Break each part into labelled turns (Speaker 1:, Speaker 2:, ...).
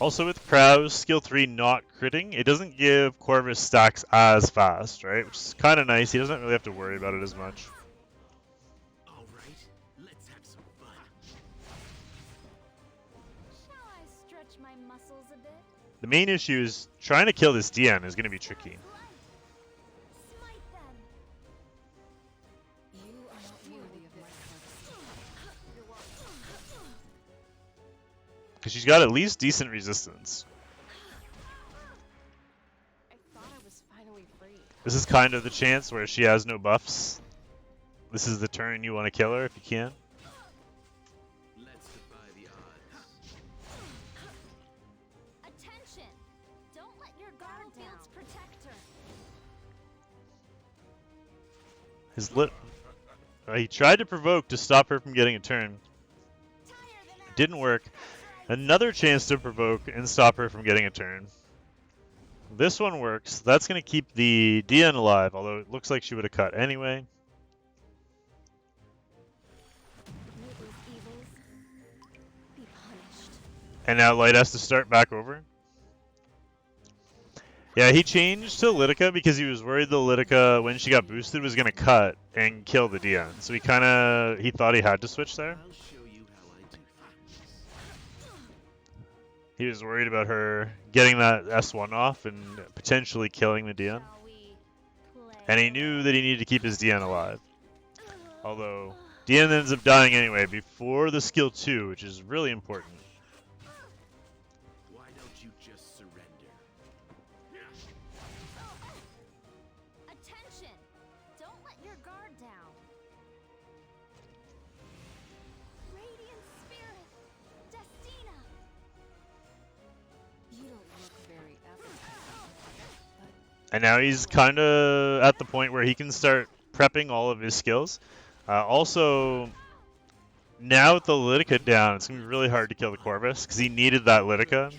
Speaker 1: Also with Krau's skill 3 not critting, it doesn't give Corvus stacks as fast, right? Which is kind of nice. He doesn't really have to worry about it as much.
Speaker 2: All right, let's have some fun.
Speaker 3: Shall I stretch my muscles a bit?
Speaker 1: The main issue is trying to kill this DN is going to be tricky.
Speaker 3: Smite them.
Speaker 4: You are not worthy of my
Speaker 1: Because she's got at least decent resistance.
Speaker 4: I thought I was finally free.
Speaker 1: This is kind of the chance where she has no buffs. This is the turn you want to kill her if you can.
Speaker 2: Let's defy the odds.
Speaker 3: Attention! Don't let your battlefields protect her.
Speaker 1: He tried to provoke to stop her from getting a turn. It didn't work. Another chance to provoke and stop her from getting a turn. This one works. That's going to keep the DN alive, although it looks like she would have cut anyway.
Speaker 3: Witness evils, be punished.
Speaker 1: And now Light has to start back over. Yeah, he changed to Litica because he was worried the Litica, when she got boosted, was going to cut and kill the DN. So he thought he had to switch there.
Speaker 2: I'll show you how I do things.
Speaker 1: He was worried about her getting that S1 off and potentially killing the DN.
Speaker 3: Shall we play?
Speaker 1: And he knew that he needed to keep his DN alive. Although, DN ends up dying anyway before the skill 2, which is really important.
Speaker 2: Why don't you just surrender?
Speaker 3: Attention! Don't let your guard down. Radiant Spirit, Destina.
Speaker 4: You don't look very appetizing.
Speaker 1: And now he's kind of at the point where he can start prepping all of his skills. Also, now with the Litica down, it's going to be really hard to kill the Corvus, because he needed that Litica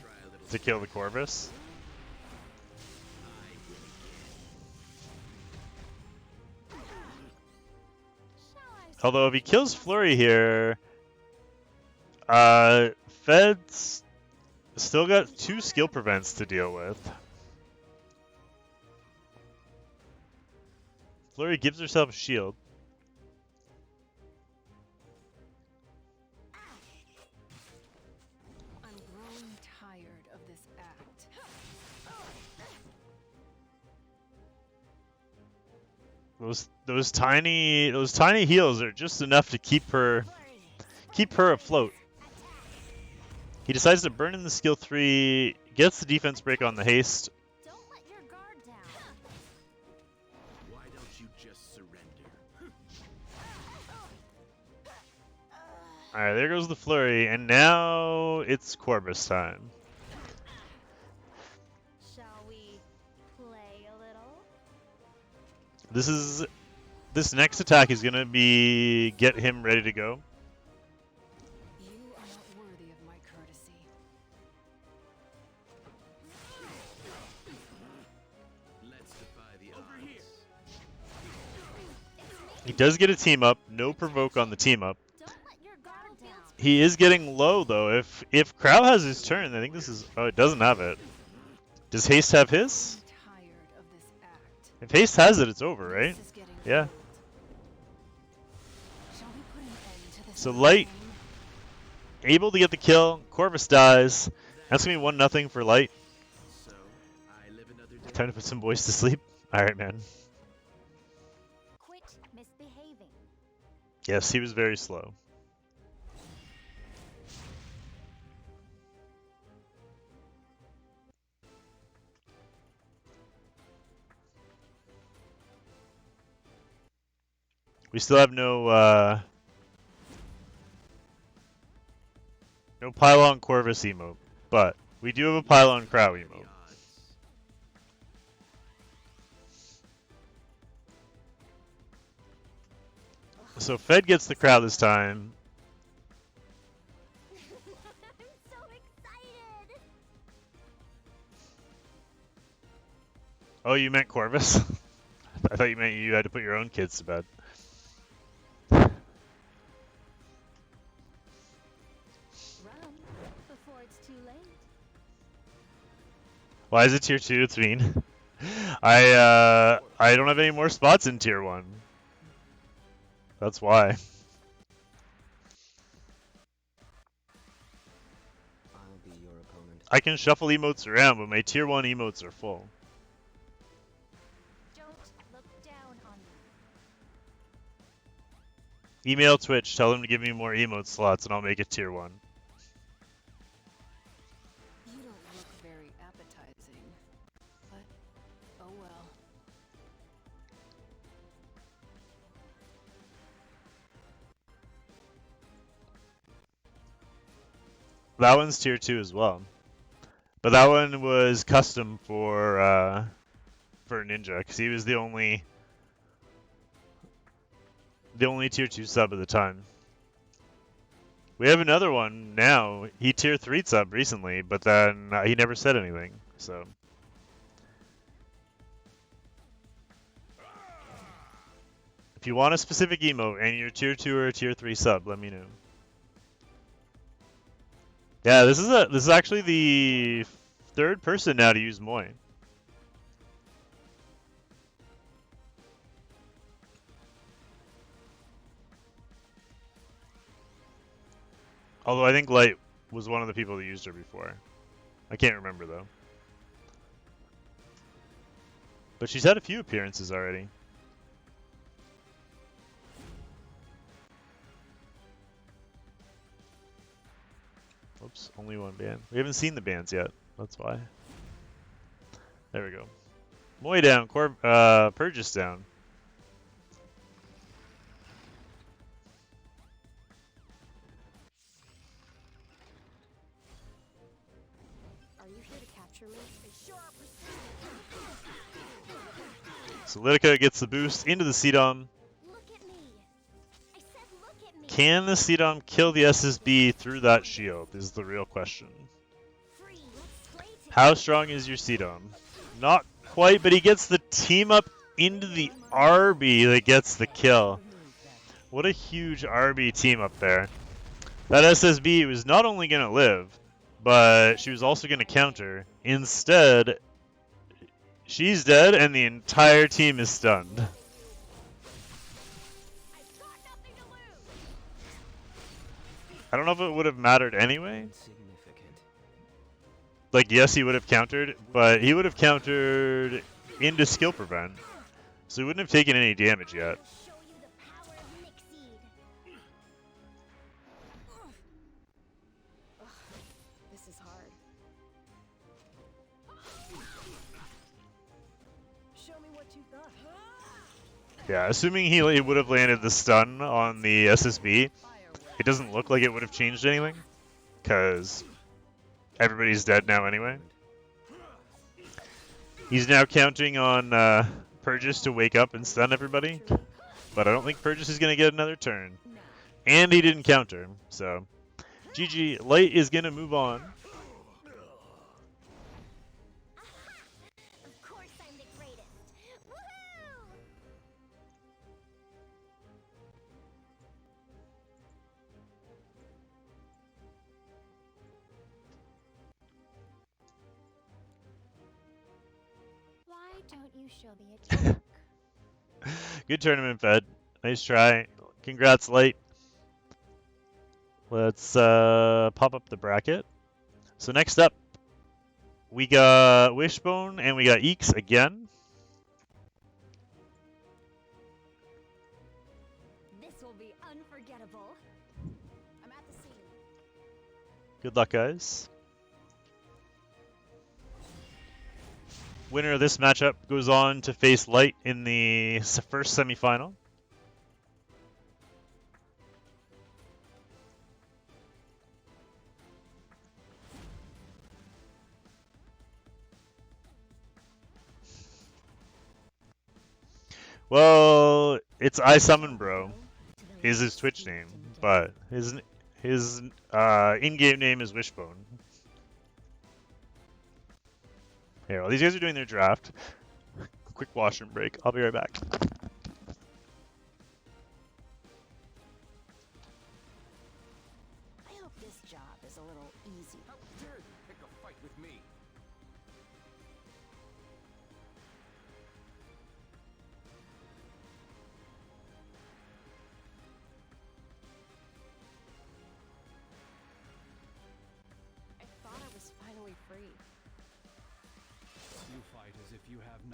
Speaker 1: to kill the Corvus.
Speaker 3: Shall I
Speaker 1: Although if he kills Flurry here, Fed's still got 2 skill prevents to deal with. Flurry gives herself a shield.
Speaker 4: I'm growing tired of this act.
Speaker 1: Those tiny heals are just enough to keep her afloat. He decides to burn in the skill 3, gets the defense break on the haste.
Speaker 3: Don't let your guard down.
Speaker 2: Why don't you just surrender?
Speaker 1: Alright, there goes the flurry, and now it's Corvus time.
Speaker 3: Shall we play a little?
Speaker 1: This next attack is gonna be get him ready to go.
Speaker 4: You are not worthy of my courtesy.
Speaker 2: Let's defy the odds.
Speaker 1: He does get a team up, no provoke on the team up.
Speaker 3: Don't let your guard down.
Speaker 1: He is getting low though. If Crow has his turn, I think this is it doesn't have it. Does Haste have his?
Speaker 4: I'm tired of this act.
Speaker 1: If Haste has it, it's over, right?
Speaker 4: This is getting
Speaker 1: Yeah.
Speaker 4: old. Shall we put an end to this
Speaker 1: So
Speaker 4: now?
Speaker 1: Light able to get the kill, Corvus dies. That's gonna be 1-0 for Light.
Speaker 2: So, I live another day.
Speaker 1: Time to put some boys to sleep. Alright, man.
Speaker 3: Quit misbehaving.
Speaker 1: Yes, he was very slow. We still have no Pylon Corvus emote, but we do have a Pylon Crow
Speaker 2: The
Speaker 1: emote.
Speaker 2: odds.
Speaker 1: So Fed gets the Crow this time.
Speaker 3: I'm so excited.
Speaker 1: Oh, you meant Corvus? I thought you meant you had to put your own kids to bed.
Speaker 3: Run before it's too late.
Speaker 1: Why is it tier 2? It's mean. I don't have any more spots in tier 1. That's why.
Speaker 2: I'll be your opponent.
Speaker 1: I can shuffle emotes around, but my tier 1 emotes are full.
Speaker 3: Don't look down on me.
Speaker 1: Email Twitch, tell them to give me more emote slots and I'll make it tier 1.
Speaker 4: You don't look very appetizing, but oh well.
Speaker 1: That one's tier 2 as well. But that one was custom for Ninja, because he was the only tier 2 sub at the time. We have another one now. He tier 3 sub recently, but then he never said anything, so. If you want a specific emote and you're tier 2 or a tier 3 sub, let me know. Yeah, this is actually the third person now to use Moy. Although I think Light was one of the people that used her before. I can't remember though. But she's had a few appearances already. Oops, only one ban. We haven't seen the bans yet. That's why. There we go. Moy down, Purge is down.
Speaker 4: Are you here to capture me?
Speaker 1: So Lidica gets the boost into the CDOM.
Speaker 3: Look at me. I said look at me.
Speaker 1: Can the CDOM kill the SSB through that shield is the real question.
Speaker 3: Free. Let's play together.
Speaker 1: How strong is your CDOM? Not quite, but he gets the team up into the RB that gets the kill. What a huge RB team up there. That SSB was not only going to live, but she was also going to counter. Instead, she's dead and the entire team is stunned.
Speaker 3: I've got nothing to lose.
Speaker 1: I don't know if it would have mattered anyway.
Speaker 2: Insignificant.
Speaker 1: Like, yes, he would have countered, but he would have countered into skill prevent. So he wouldn't have taken any damage yet.
Speaker 3: Show you the power of Nixie.
Speaker 4: This is hard. Show me what you got.
Speaker 1: Yeah, assuming he would have landed the stun on the SSB, it doesn't look like it would have changed anything, because everybody's dead now anyway. He's now counting on Purges to wake up and stun everybody, but I don't think Purges is going to get another turn. And he didn't counter, so GG. Light is going to move on.
Speaker 3: Of course I'm the greatest. Woohoo! Why don't you show me a trick?
Speaker 1: Good tournament, Fed. Nice try. Congrats, Light. Let's pop up the bracket. So next up, we got Wishbone and we got Eeks again.
Speaker 3: This will be unforgettable. I'm at the scene.
Speaker 1: Good luck, guys. Winner of this matchup goes on to face Light in the first semifinal. Well, it's I Summon Bro is his Twitch name, but his in-game name is Wishbone. Here, while these guys are doing their draft, quick washroom break. I'll be right back.
Speaker 4: I hope this job is a little easy.
Speaker 2: How dare you pick a fight with me?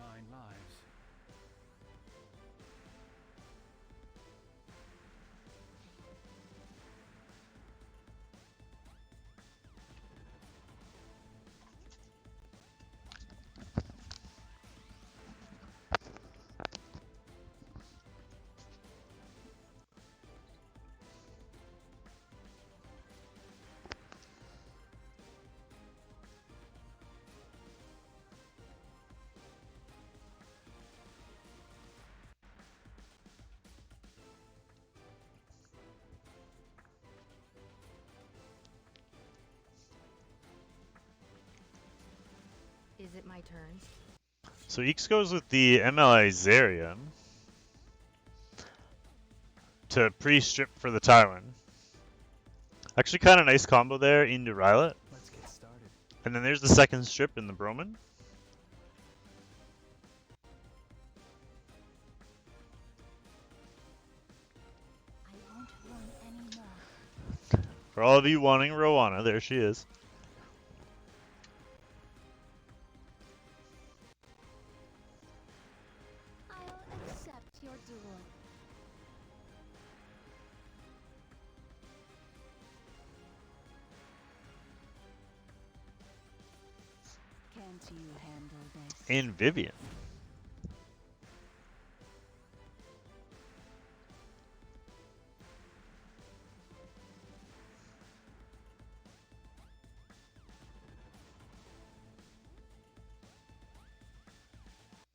Speaker 2: 9 lives.
Speaker 3: Is it my turn?
Speaker 1: So Eeks goes with the MLI Zarian to pre-strip for the Tywin. Actually, kind of nice combo there into Rylet.
Speaker 2: Let's get started.
Speaker 1: And then there's the second strip in the Broman.
Speaker 3: I won't run anymore.
Speaker 1: For all of you wanting Rowana, there she is.
Speaker 3: I'll accept your duel.
Speaker 4: Can't you handle this?
Speaker 1: And Vivian.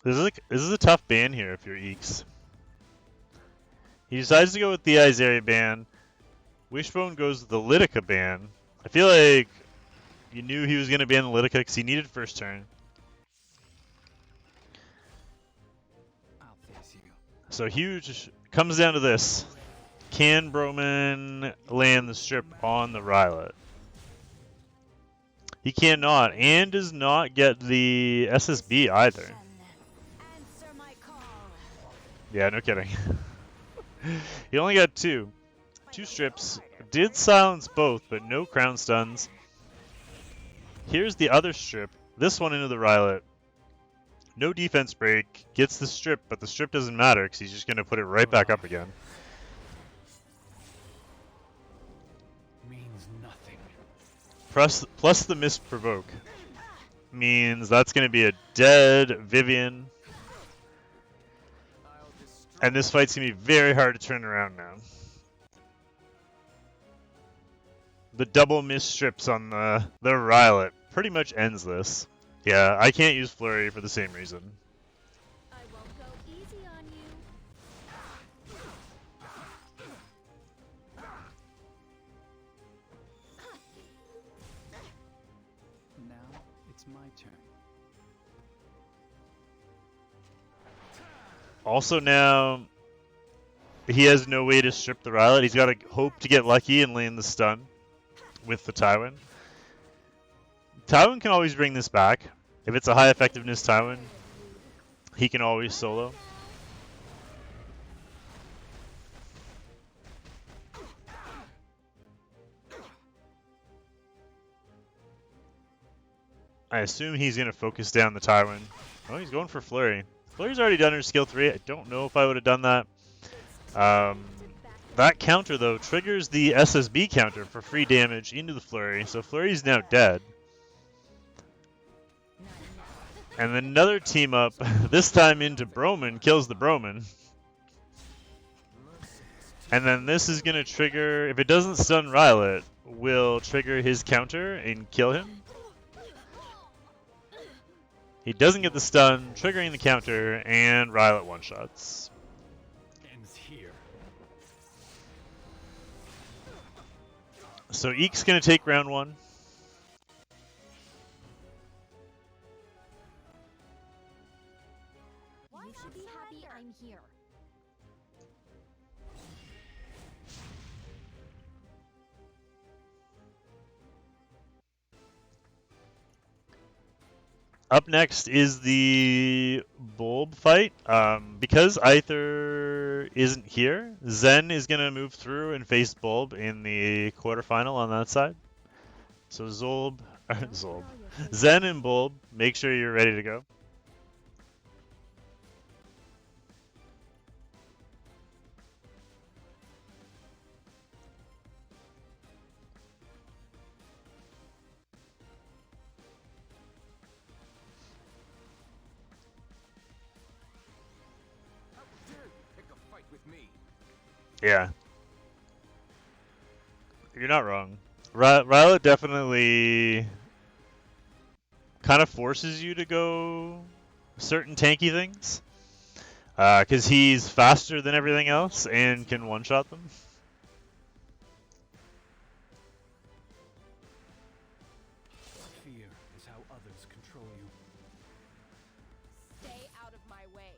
Speaker 1: This is a tough ban here if you're Eeks. He decides to go with the Izaria ban. Wishbone goes with the Litica ban. I feel like you knew he was going to ban the Litica because he needed first turn.
Speaker 2: I'll face you.
Speaker 1: So huge comes down to this. Can Broman land the strip on the Rylet? He cannot, and does not get the SSB either.
Speaker 3: Answer my call.
Speaker 1: Yeah, no kidding. He only got two. Two strips. Did silence both, but no crown stuns. Here's the other strip. This one into the Rylet. No defense break. Gets the strip, but the strip doesn't matter because he's just going to put it right back up again.
Speaker 2: Means nothing.
Speaker 1: Plus the misprovoke means that's going to be a dead Vivian.
Speaker 2: I'll destroy.
Speaker 1: And this fight's going to be very hard to turn around now. The double miss strips on the Rylet pretty much ends this. Yeah, I can't use Flurry for the same reason.
Speaker 3: I won't go easy on you.
Speaker 2: Now it's my turn.
Speaker 1: Also now, he has no way to strip the Rylet. He's got to hope to get lucky and land the stun with the Tywin. Tywin can always bring this back. If it's a high effectiveness Tywin, he can always solo. I assume he's going to focus down the Tywin. Oh, he's going for Flurry. Flurry's already done her skill 3. I don't know if I would have done that. That counter, though, triggers the SSB counter for free damage into the Flurry, so Flurry's now dead. And then another team up, this time into Broman, kills the Broman. And then this is going to trigger, if it doesn't stun Rylet, will trigger his counter and kill him. He doesn't get the stun, triggering the counter, and Rylet one-shots.
Speaker 2: Ends here.
Speaker 1: So Eek's going to take round 1.
Speaker 3: You should be happy I'm here.
Speaker 1: Up next is the Bulb fight. Because Aether isn't here, Zen is going to move through and face Bulb in the quarterfinal on that side. So Zen and Bulb, make sure you're ready to go. Yeah, you're not wrong. Rylot definitely kind of forces you to go certain tanky things. Because he's faster than everything else and can one-shot them.
Speaker 2: Fear is how others control you.
Speaker 3: Stay out of my way.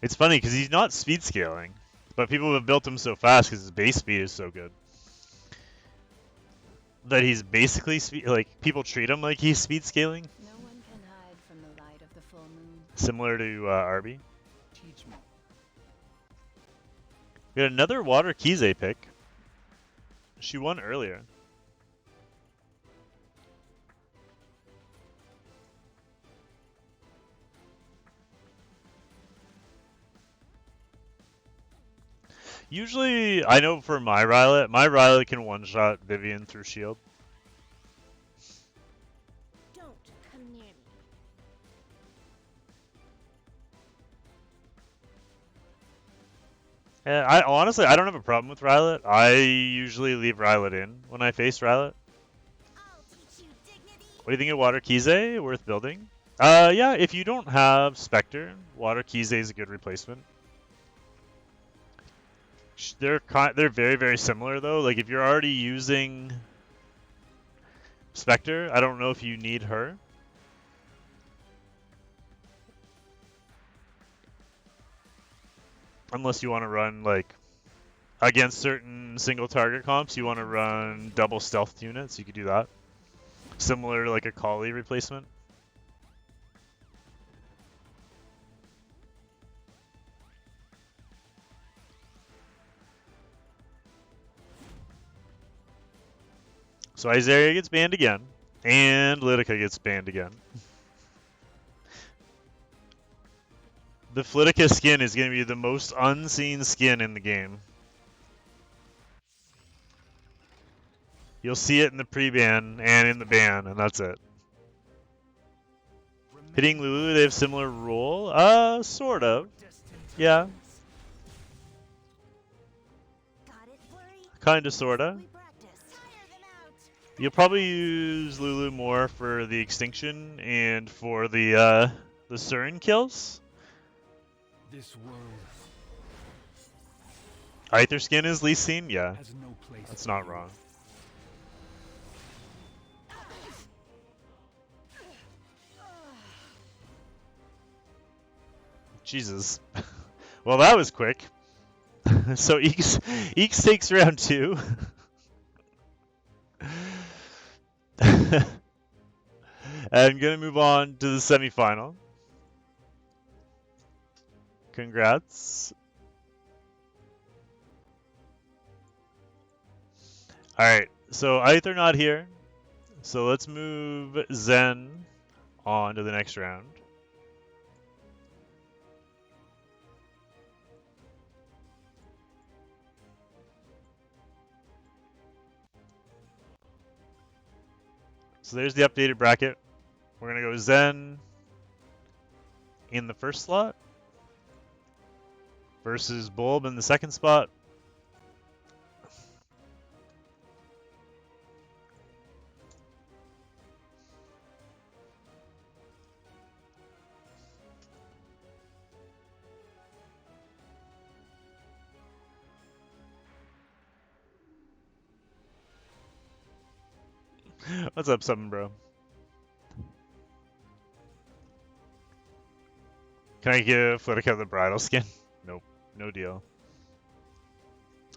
Speaker 1: It's funny because he's not speed scaling, but people have built him so fast because his base speed is so good that he's basically like people treat him like he's speed scaling,
Speaker 4: No one can hide from the light of the full moon.
Speaker 1: similar to Arby.
Speaker 2: Teach me.
Speaker 1: We had another Water Kize pick. She won earlier. Usually, I know for my Rylot can one-shot Vivian through shield.
Speaker 3: Don't come near me.
Speaker 1: And I honestly, I don't have a problem with Rylot. I usually leave Rylot in when I face Rylot.
Speaker 3: I'll teach you dignity.
Speaker 1: What do you think of Water Kize? Worth building? Yeah, if you don't have Spectre, Water Kize is a good replacement. They're very, very similar though. Like if you're already using Spectre, I don't know if you need her. Unless you want to run like against certain single target comps, you want to run double stealth units, you could do that. Similar to like a Kali replacement. So Isaiah gets banned again, and Lidica gets banned again. The Flitica skin is going to be the most unseen skin in the game. You'll see it in the pre-ban and in the ban, and that's it. Hitting Lulu, they have similar rule? Sort of. Yeah.
Speaker 3: Got it, Flurry?
Speaker 1: Kinda, sorta.
Speaker 3: We practice. Tire them out.
Speaker 1: You'll probably use Lulu more for the extinction and for the Surin kills.
Speaker 2: This world
Speaker 1: Aether skin is least seen? Yeah.
Speaker 2: has no place.
Speaker 1: That's
Speaker 2: for
Speaker 1: not
Speaker 2: you.
Speaker 1: wrong. Jesus. Well, that was quick. So Eeks takes round 2. I'm gonna move on to the semifinal. Congrats. Alright, so Aether not here. So let's move Zen on to the next round. So there's the updated bracket. We're going to go Zen in the first slot versus Bulb in the second spot. What's up, Summon Bro? Can I give Flitica the bridal skin? Nope, no deal.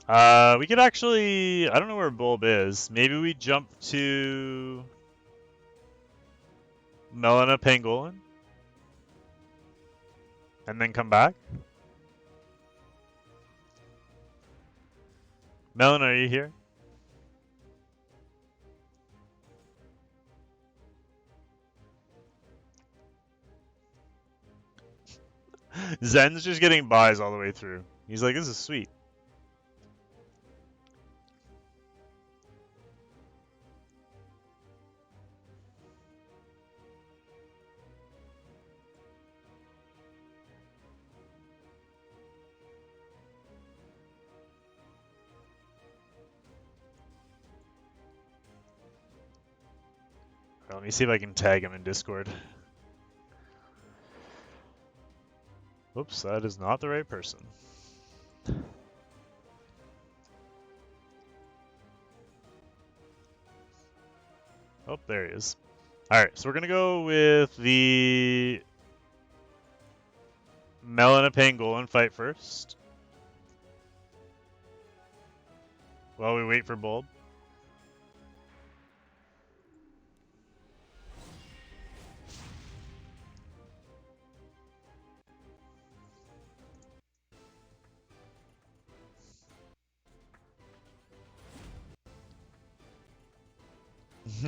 Speaker 1: We could actually, I don't know where Bulb is. Maybe we jump to Melina Pangolin and then come back. Melina, are you here? Zen's just getting buys all the way through. He's like, this is sweet. Let me see if I can tag him in Discord. Whoops, that is not the right person. Oh, there he is. Alright, so we're going to go with the Melina Pangolin fight first. While we wait for Bulb.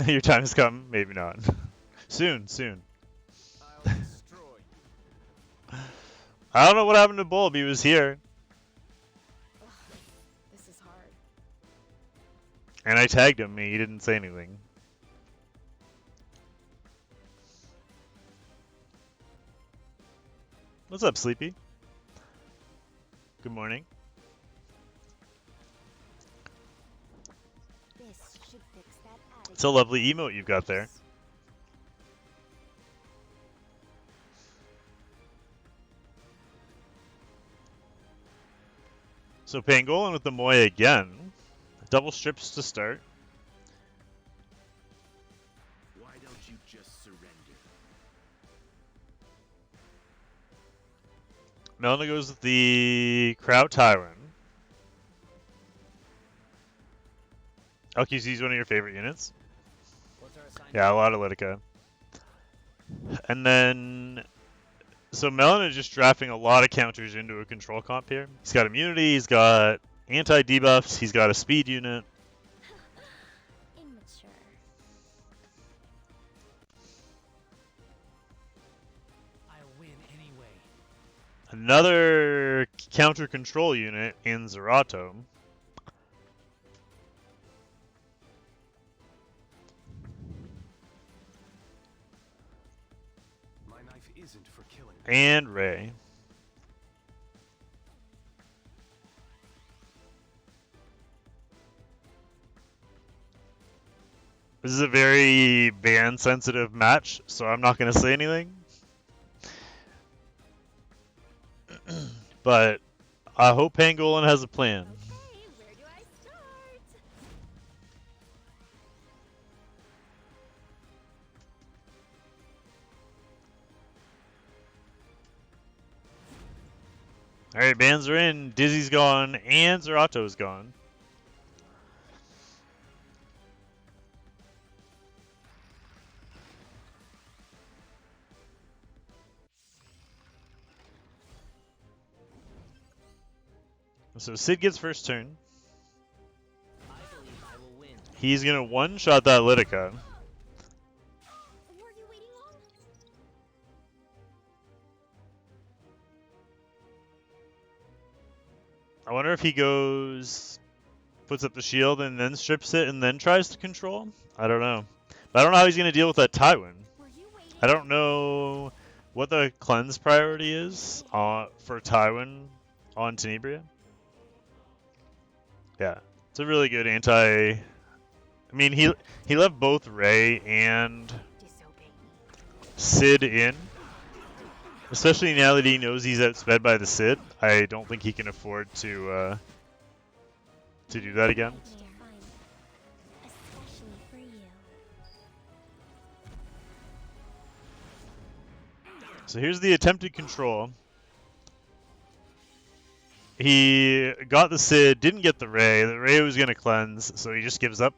Speaker 1: Your time has come. Maybe not. Soon, soon.
Speaker 2: I'll destroy you.
Speaker 1: I don't know what happened to Bulb. He was here.
Speaker 4: Ugh, this is hard.
Speaker 1: And I tagged him. He didn't say anything. What's up, Sleepy? Good morning.
Speaker 3: This should fix that attic.
Speaker 1: It's a lovely emote you've got there. So Pangolin with the Moya again. Double strips to start.
Speaker 2: Why don't you just surrender?
Speaker 1: Melina goes with the Kraut Tyrant. LQC one of your favorite units.
Speaker 2: What's our assignment?
Speaker 1: Yeah, a lot of Litica. And then, so Melina is just drafting a lot of counters into a control comp here. He's got immunity, he's got anti-debuffs, he's got a speed unit.
Speaker 3: Immature.
Speaker 2: I'll win anyway.
Speaker 1: Another counter control unit in Zerato.
Speaker 2: My knife isn't for killing.
Speaker 1: And Ray. This is a very ban-sensitive match, so I'm not going to say anything. But I hope Pangolin has a plan.
Speaker 3: Okay, where do I start?
Speaker 1: Alright, bans are in, Dizzy's gone, and Zerato's gone. So Sid gets first turn.
Speaker 2: I believe I will win.
Speaker 1: He's gonna one-shot that Litica.
Speaker 3: Were you waiting long?
Speaker 1: I wonder if he goes, puts up the shield and then strips it and then tries to control? I don't know. But I don't know how he's gonna deal with that Tywin.
Speaker 3: Were you waiting?
Speaker 1: I don't know what the cleanse priority is for Tywin on Tenebria. Yeah, it's a really good anti. I mean, he left both Ray and
Speaker 3: Disobey me.
Speaker 1: Sid in, especially now that he knows he's outsped by the Sid. I don't think he can afford to do that again.
Speaker 3: Here, fine. Especially for you.
Speaker 1: So here's the attempted control. He got the Sid, didn't get the Ray. The Ray was gonna cleanse, so he just gives up.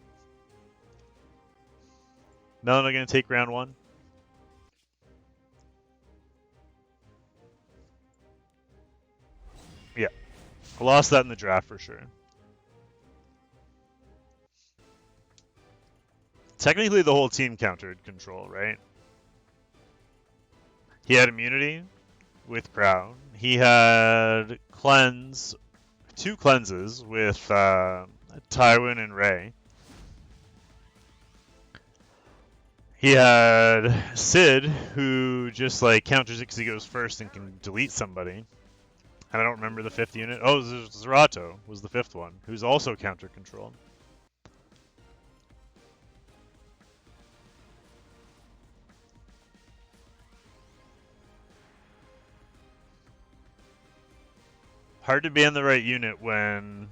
Speaker 1: Melina gonna take round one. Yeah, I lost that in the draft for sure. Technically, the whole team countered control, right? He had immunity with Crown. He had cleanse, 2 cleanses with Tywin and Ray. He had Sid, who just like counters it because he goes first and can delete somebody. And I don't remember the 5th unit. Oh, Zerato was the 5th one, who's also counter control. Hard to ban the right unit when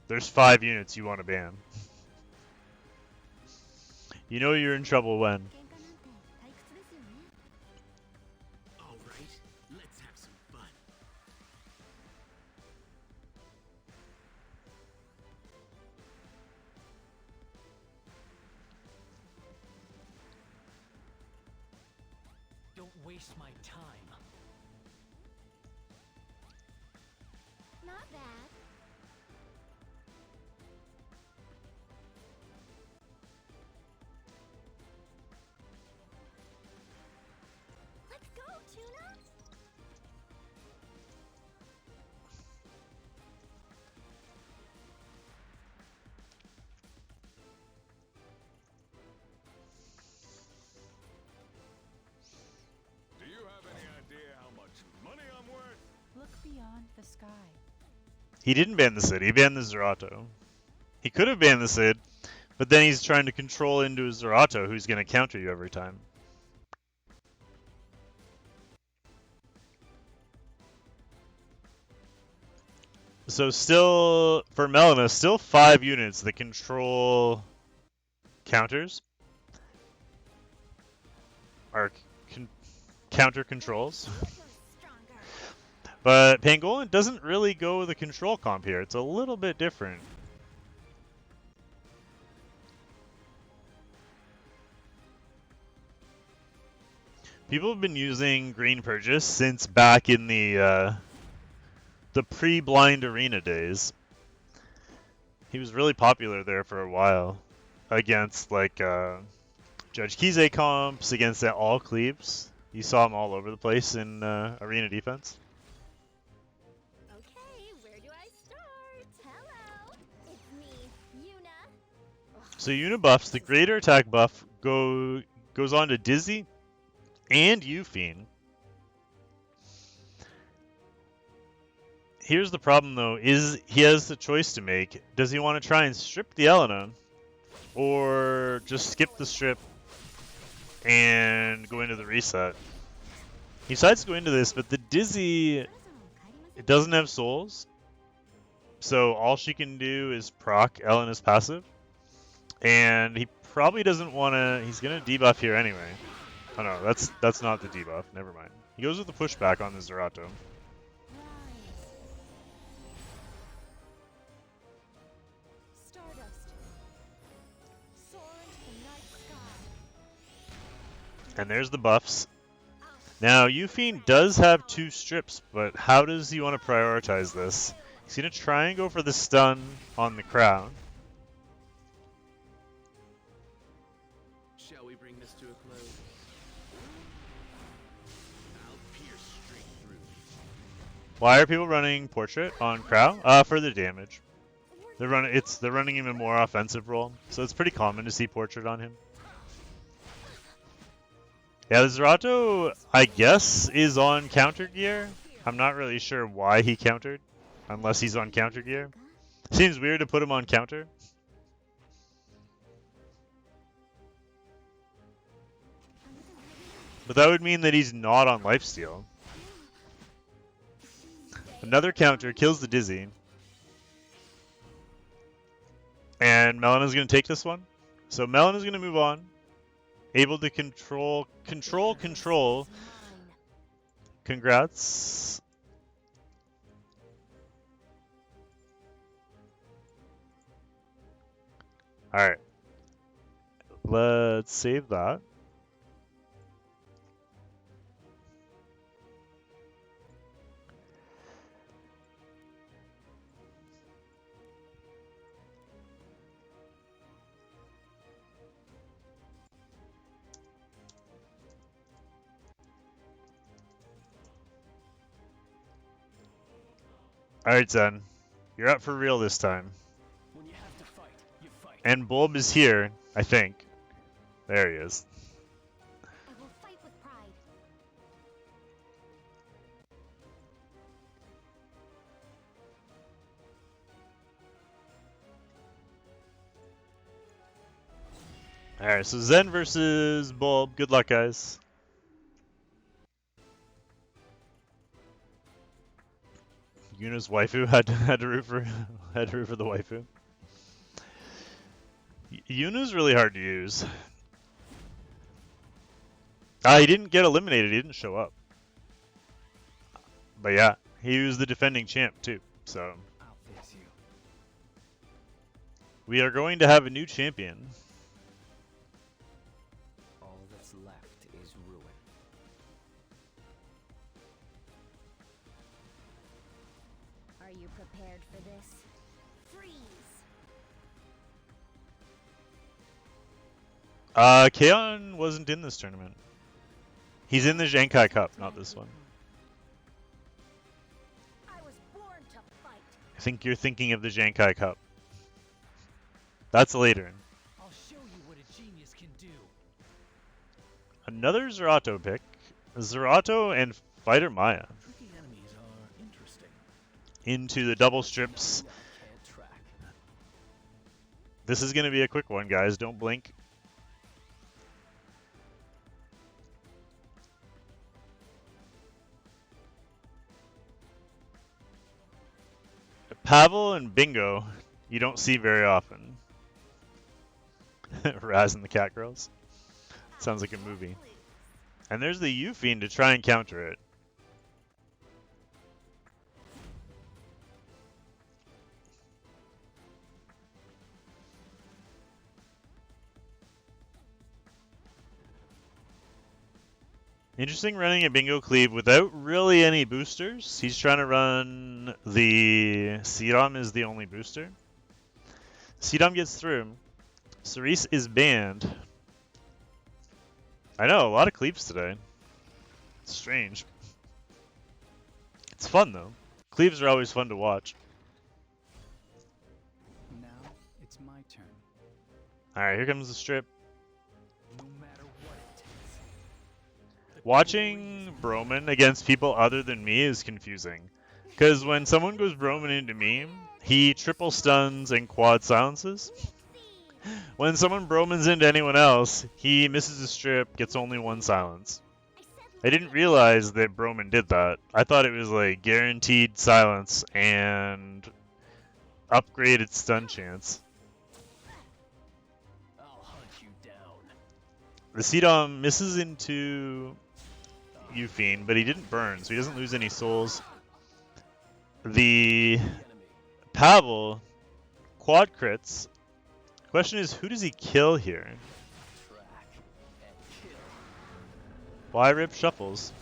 Speaker 1: there's 5 units you want to ban. You know you're in trouble when.
Speaker 3: 喧嘩なんて退屈ですよね。
Speaker 2: All right, let's have some fun.
Speaker 5: Don't waste my time.
Speaker 3: Not bad. Let's go, Tuna.
Speaker 6: Do you have any idea how much money I'm worth?
Speaker 4: Look beyond the sky.
Speaker 1: He didn't ban the Cid, he banned the Zerato. He could have banned the Cid, but then he's trying to control into a Zerato who's going to counter you every time. So still, for Melina, still 5 units that control counters. Or counter controls.
Speaker 3: You're stronger.
Speaker 1: But Pangolin doesn't really go with a control comp here. It's a little bit different. People have been using Green Purchase since back in the pre-blind arena days. He was really popular there for a while against like Judge Kize comps, against all cleaves. You saw him all over the place in arena defense.
Speaker 3: Okay, where do I start? Hello, it's me, Yuna.
Speaker 1: So Yuna buffs, the greater attack buff goes on to Dizzy and Euphine. Here's the problem though, is he has the choice to make. Does he want to try and strip the Elena, or just skip the strip and go into the reset? He decides to go into this, but the Dizzy, it doesn't have souls, so all she can do is proc Elena's passive, and he probably doesn't want to. He's gonna debuff here anyway. Oh no, that's not the debuff. Never mind. He goes with the pushback on the Zerato.
Speaker 4: Stardust. Soar into the night sky.
Speaker 1: And there's the buffs. Now, Euphine does have 2 strips, but how does he want to prioritize this? He's going to try and go for the stun on the crown.
Speaker 2: Shall we bring this to a close? I'll pierce straight through.
Speaker 1: Why are people running Portrait on Crow? For the damage. They're running him a more offensive role, so it's pretty common to see Portrait on him. Yeah, the Zerato, I guess, is on counter gear. I'm not really sure why he countered, unless he's on counter gear. Seems weird to put him on counter. But that would mean that he's not on lifesteal. Another counter kills the Dizzy. And Melina's going to take this one. So Melina's going to move on. Able to control. Congrats. Alright. Let's save that. Alright, Zen. You're up for real this time.
Speaker 5: When you have to fight, you fight.
Speaker 1: And Bulb is here, I think. There he is.
Speaker 3: I will fight with pride.
Speaker 1: Alright, so Zen versus Bulb. Good luck, guys. Yuna's waifu had to root for the waifu. Yuna's really hard to use. He didn't get eliminated. He didn't show up. But yeah, he was the defending champ too. So
Speaker 5: I'll face you.
Speaker 1: we are going to have a new champion.
Speaker 5: All that's left is ruin.
Speaker 3: Are you prepared for this? Freeze!
Speaker 1: Kaon wasn't in this tournament. He's in the Zenkai Cup, not this one.
Speaker 3: I was born to fight.
Speaker 1: I think you're thinking of the Zenkai Cup. That's later.
Speaker 5: I'll show you what a genius can do.
Speaker 1: Another Zerato pick. Zerato and Fighter Maya
Speaker 2: Tricky enemies are interesting.
Speaker 1: into the double strips.
Speaker 5: Can't track.
Speaker 1: This is going to be a quick one, guys. Don't blink. Pavel and Bingo, you don't see very often. Raz and the Cat Girls. Sounds like a movie. And there's the U-Fiend to try and counter it. Interesting running a Bingo Cleave without really any boosters. He's trying to run the Seedom is the only booster. Seedom gets through. Cerise is banned. I know, a lot of cleaves today. It's strange. It's fun though. Cleaves are always fun to watch.
Speaker 5: Now it's my turn.
Speaker 1: Alright, here comes the strip.
Speaker 5: No matter what it takes.
Speaker 1: Watching Broman against people other than me is confusing. Because when someone goes Broman into me, he triple stuns and quad silences. When someone Bromans into anyone else, he misses a strip, gets only one silence. I didn't realize that Broman did that. I thought it was like guaranteed silence and upgraded stun chance.
Speaker 5: I'll hunt you down.
Speaker 1: The Seedom misses into U-Fiend, but he didn't burn, so he doesn't lose any souls. The
Speaker 5: Enemy.
Speaker 1: Pavel quad crits. Question is, who does he kill here?
Speaker 5: Track and kill.
Speaker 1: Why rip shuffles?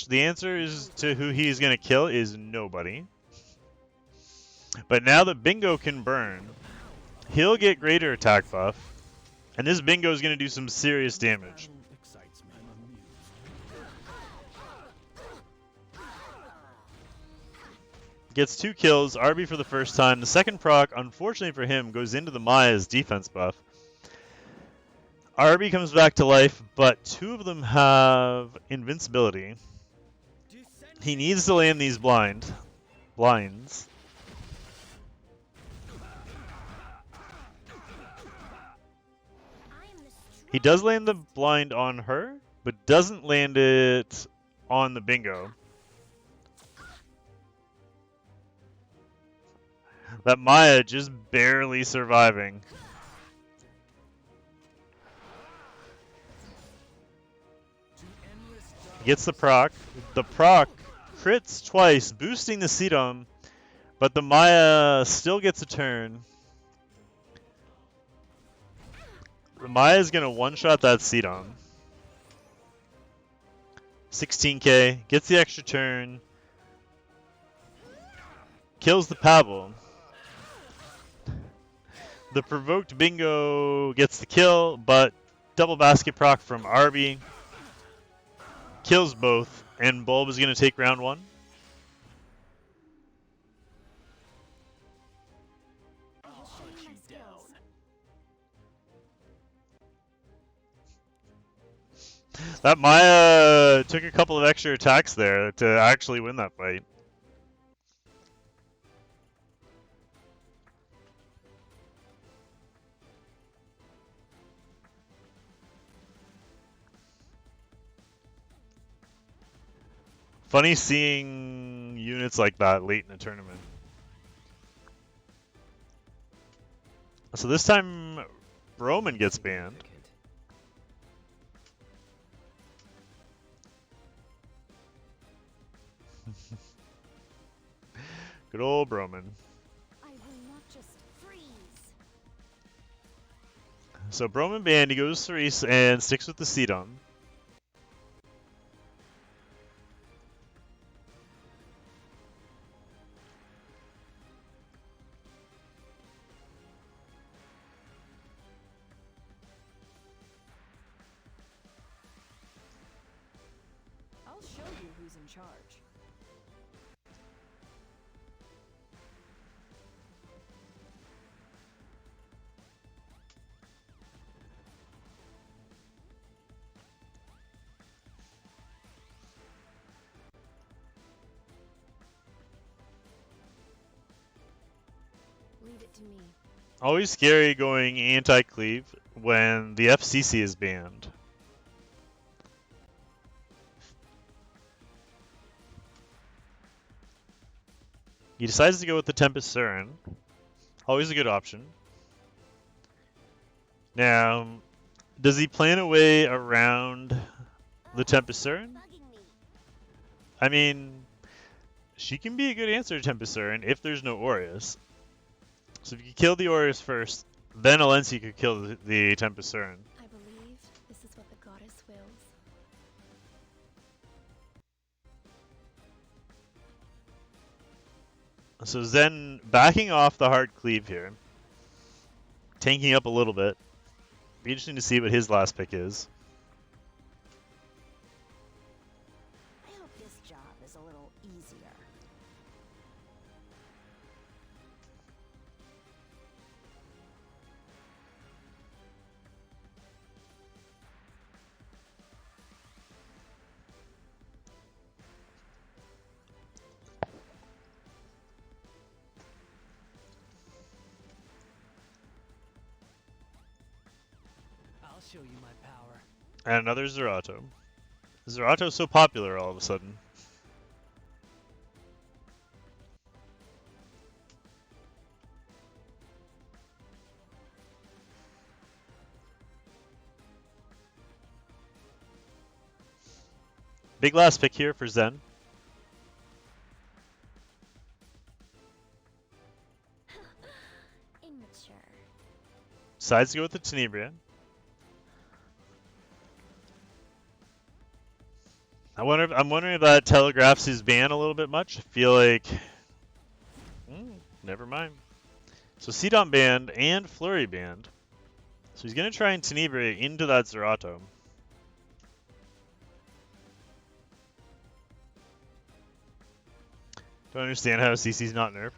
Speaker 1: The answer is to who he's gonna kill is nobody. But now that Bingo can burn, he'll get greater attack buff, and this Bingo is gonna do some serious damage.
Speaker 2: Battle excites me. I'm amused.
Speaker 1: Gets 2 kills, RB for the first time. The second proc, unfortunately for him, goes into the Maya's defense buff. RB comes back to life, but 2 of them have invincibility. He needs to land these blinds. He does land the blind on her, but doesn't land it on the Bingo. That Maya just barely surviving. Gets the proc. The proc crits twice, boosting the Seedom, but the Maya still gets a turn. The Maya's gonna one-shot that Seedom. 16k, gets the extra turn. Kills the Pavel. The provoked Bingo gets the kill, but double basket proc from Arby. Kills both, and Bulb is going to take round 1.
Speaker 5: I'll hunt you down.
Speaker 1: That Maya took a couple of extra attacks there to actually win that fight. Funny seeing units like that late in a tournament. So this time, Roman gets banned. Good old Broman.
Speaker 3: I will not just freeze.
Speaker 1: So Broman banned, he goes Cerise and sticks with the Sidon.
Speaker 4: I'll show you who's in charge. Leave it to me.
Speaker 1: Always scary going anti-cleave when the FCC is banned. He decides to go with the Tempest Surin. Always a good option. Now, does he plan a way around the Tempest Surin?
Speaker 3: Bugging me.
Speaker 1: I mean, she can be a good answer to Tempest Surin if there's no Aureus. So if you kill the Aureus first, then Alencia could kill the Tempest Surin.
Speaker 3: I believe this is what the goddess wills.
Speaker 1: So Zen backing off the hard cleave here. Tanking up a little bit. Be interesting to see what his last pick is.
Speaker 3: I hope this job is a little easier.
Speaker 5: I'll show you my power.
Speaker 1: And another Zerato. Zerato's so popular all of a sudden. Big last pick here for Zen.
Speaker 3: Immature.
Speaker 1: Decides to go with the Tenebria. I'm wondering if that telegraphs his ban a little bit much. I feel like... never mind. So Sidon banned and Flurry banned. So he's going to try and Tenebria into that Zerato. Don't understand how CC's not nerfed.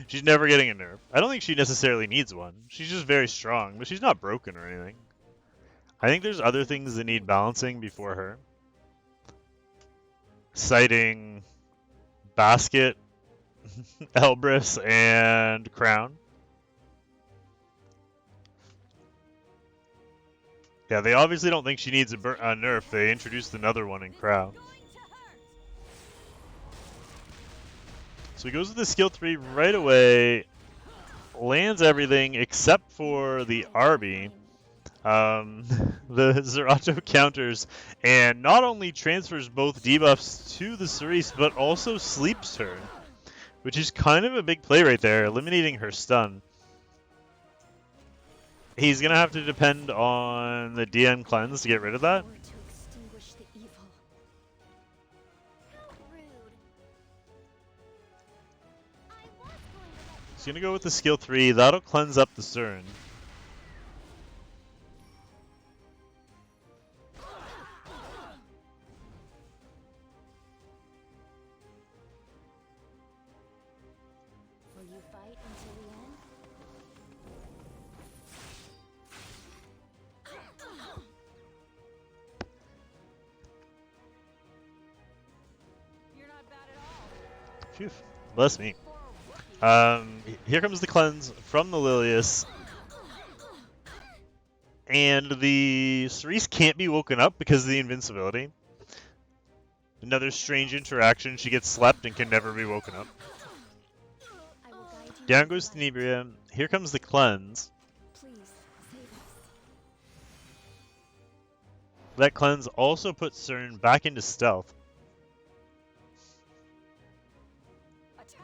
Speaker 1: She's never getting a nerf. I don't think she necessarily needs one. She's just very strong, but she's not broken or anything. I think there's other things that need balancing before her. Citing Basket, Elbrus, and Crown. Yeah, they obviously don't think she needs a nerf. They introduced another one in Crown. So he goes with the skill 3 right away, lands everything except for the Arby. The Zerato counters, and not only transfers both debuffs to the Cerise, but also sleeps her, which is kind of a big play right there, eliminating her stun. He's going to have to depend on the DN cleanse to get rid of that.
Speaker 3: Or to extinguish the evil. How rude. I was going to
Speaker 1: He's going to go with the skill 3. That'll cleanse up the Surin.
Speaker 3: Will you fight until the end?
Speaker 4: You're not bad at all.
Speaker 1: Phew. Bless me.
Speaker 4: For a rookie.
Speaker 1: Here comes the cleanse from the Lilius. And the Cerise can't be woken up because of the invincibility. Another strange interaction. She gets slept and can never be woken up.
Speaker 3: I will guide you.
Speaker 1: Down goes Tenebria. Here comes the cleanse.
Speaker 3: Please save us.
Speaker 1: That cleanse also puts Cern back into stealth.
Speaker 4: Attack.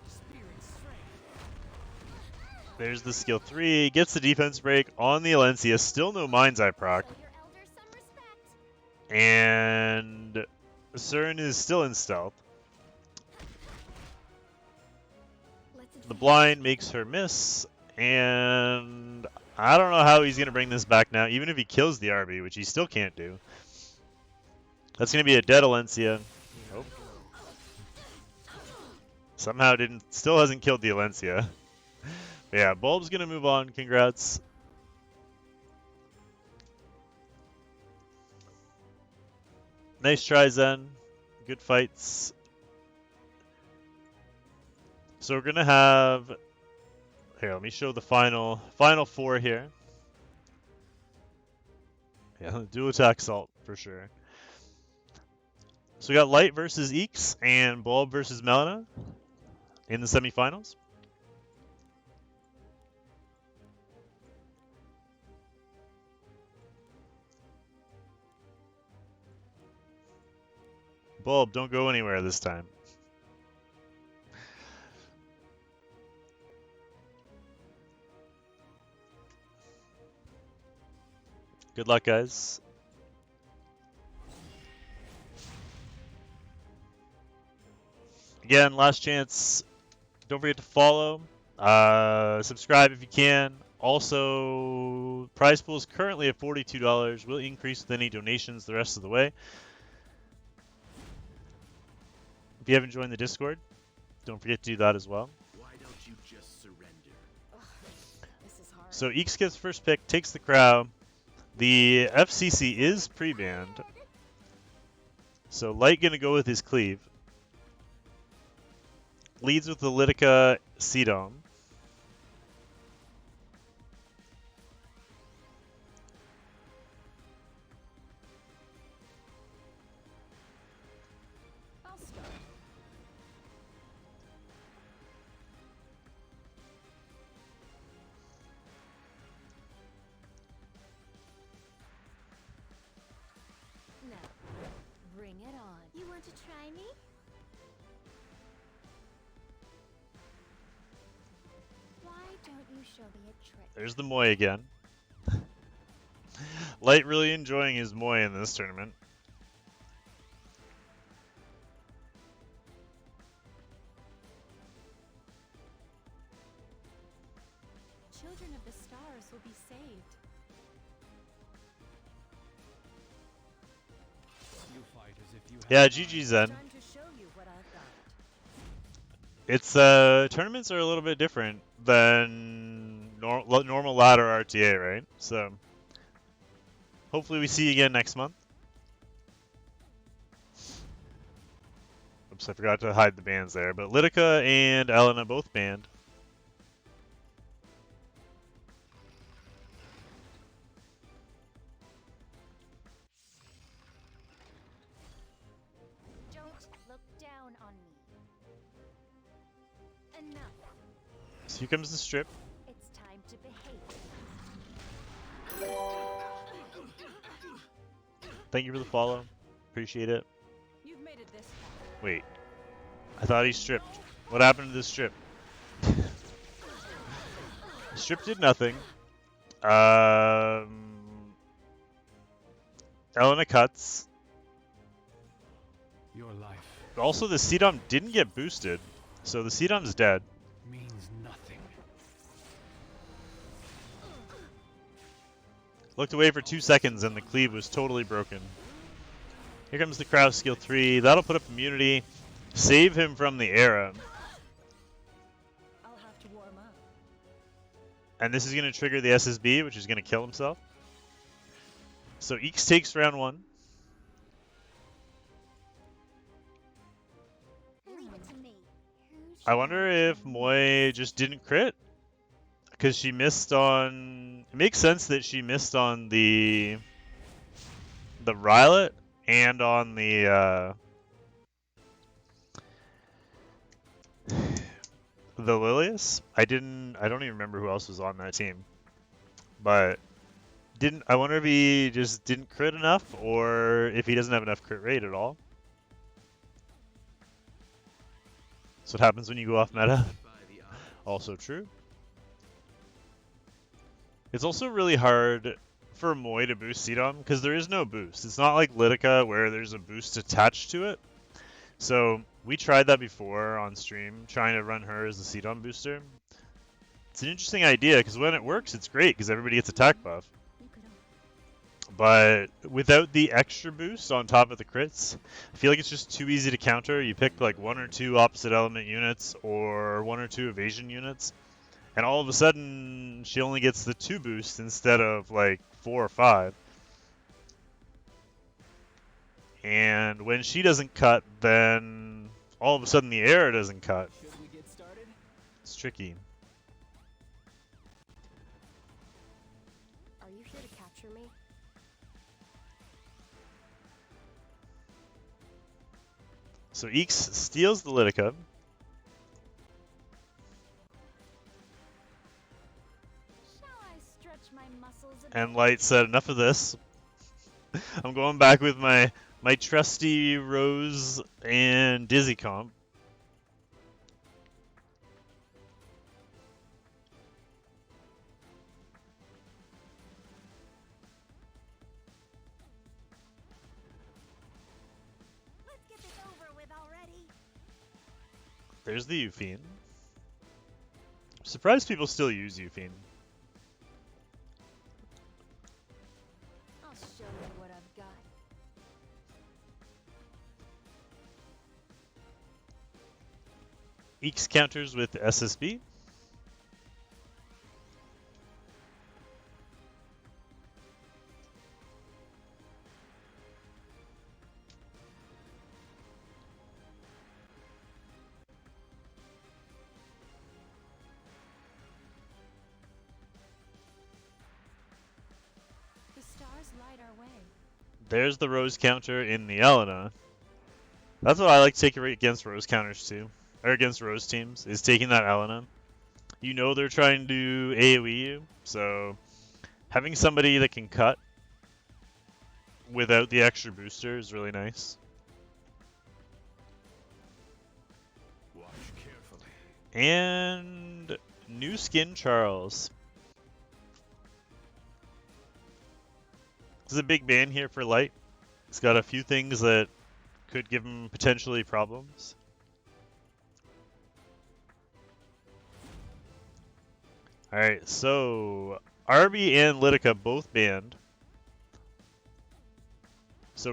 Speaker 5: Spirit strength.
Speaker 1: There's the skill 3. Gets the defense break on the Alencia. Still no Mind's Eye proc.
Speaker 3: Show your elders some respect.
Speaker 1: And Cern is still in stealth.
Speaker 3: Let's
Speaker 1: The
Speaker 3: advance.
Speaker 1: blind makes her miss. And I don't know how he's going to bring this back now, even if he kills the RB, which he still can't do. That's going to be a dead Alencia. Nope. Somehow still hasn't killed the Alencia. But yeah, Bulb's going to move on. Congrats. Nice try, Zen. Good fights. So we're going to have... Here, let me show the final 4 here. Yeah, dual attack Salt for sure. So we got Light versus Eeks and Bulb versus Melina in the semifinals. Bulb, don't go anywhere this time. Good luck, guys. Again, last chance. Don't forget to follow. Subscribe if you can. Also, prize pool is currently at $42. Will increase with any donations the rest of the way. If you haven't joined the Discord, don't forget to do that as well.
Speaker 2: Why don't you just surrender?
Speaker 4: This is hard.
Speaker 1: So Eeks gets first pick, takes the crow. The FCC is pre-banned. So Light gonna go with his cleave. Leads with the Litica Sedom.
Speaker 4: I'll start.
Speaker 3: No.
Speaker 4: Bring it on.
Speaker 3: You want to try me? Why don't you show me a trick?
Speaker 1: There's the Moy again. Light really enjoying his Moy in this tournament.
Speaker 4: Children of the stars will be saved.
Speaker 5: You fight as if you have
Speaker 1: Yeah, GG Zen.
Speaker 4: Time to show you what I've got.
Speaker 1: It's tournaments are a little bit different than normal ladder RTA, right? So hopefully we see you again next month. Oops, I forgot to hide the bans there, but Litica and Elena both banned.
Speaker 3: Don't look down on me. Enough.
Speaker 1: So here comes the strip.
Speaker 3: It's time to behave.
Speaker 1: Thank you for the follow. Appreciate it.
Speaker 4: You've made it this far.
Speaker 1: Wait. I thought he stripped. What happened to this strip? Strip did nothing. Elena cuts.
Speaker 5: Your life
Speaker 1: Also, the Sedom didn't get boosted, so the Sedom's dead.
Speaker 5: means nothing.
Speaker 1: Looked away for 2 seconds and the cleave was totally broken. Here comes the Kraus skill 3. That'll put up immunity. Save him from the era.
Speaker 4: I'll have to warm up.
Speaker 1: And this is going to trigger the SSB, which is going to kill himself. So Eeks takes round 1.
Speaker 3: to me.
Speaker 1: I wonder if Moy just didn't crit because she missed on. It makes sense that she missed on the Rylet and on the Lilius. I don't even remember who else was on that team, but I wonder if he just didn't crit enough, or if he doesn't have enough crit rate at all. That's what happens when you go off meta. Also true. It's also really hard for Moy to boost Cdom because there is no boost. It's not like Litica where there's a boost attached to it. So we tried that before on stream, trying to run her as the Cdom booster. It's an interesting idea because when it works, it's great because everybody gets attack buff. But without the extra boost on top of the crits, I feel like it's just too easy to counter. You pick like 1 or 2 opposite element units or 1 or 2 evasion units, and all of a sudden she only gets the 2 boosts instead of like 4 or 5. And when she doesn't cut, then all of a sudden the air doesn't cut.
Speaker 5: Should we get started?
Speaker 1: It's tricky.
Speaker 3: Are you here to capture me?
Speaker 1: So Eeks steals the Litica.
Speaker 3: Shall I stretch my muscles a bit?
Speaker 1: And Light said, enough of this. I'm going back with my trusty Rose and Dizzy comp.
Speaker 3: Let's get this over with already.
Speaker 1: There's the Euphine. I'm surprised people still use Euphine.
Speaker 3: I'll show you what I've got.
Speaker 1: Eeks counters with SSB.
Speaker 3: The stars light our way.
Speaker 1: There's the Rose counter in the Elena. That's what I like to take against Rose counters too. Or against Rose teams, is taking that Elena. You know they're trying to AoE you, so having somebody that can cut without the extra booster is really nice.
Speaker 6: Watch carefully.
Speaker 1: And new skin Charles. This is a big ban here for Light. He's got a few things that could give him potentially problems. Alright, so Arby and Litica both banned. So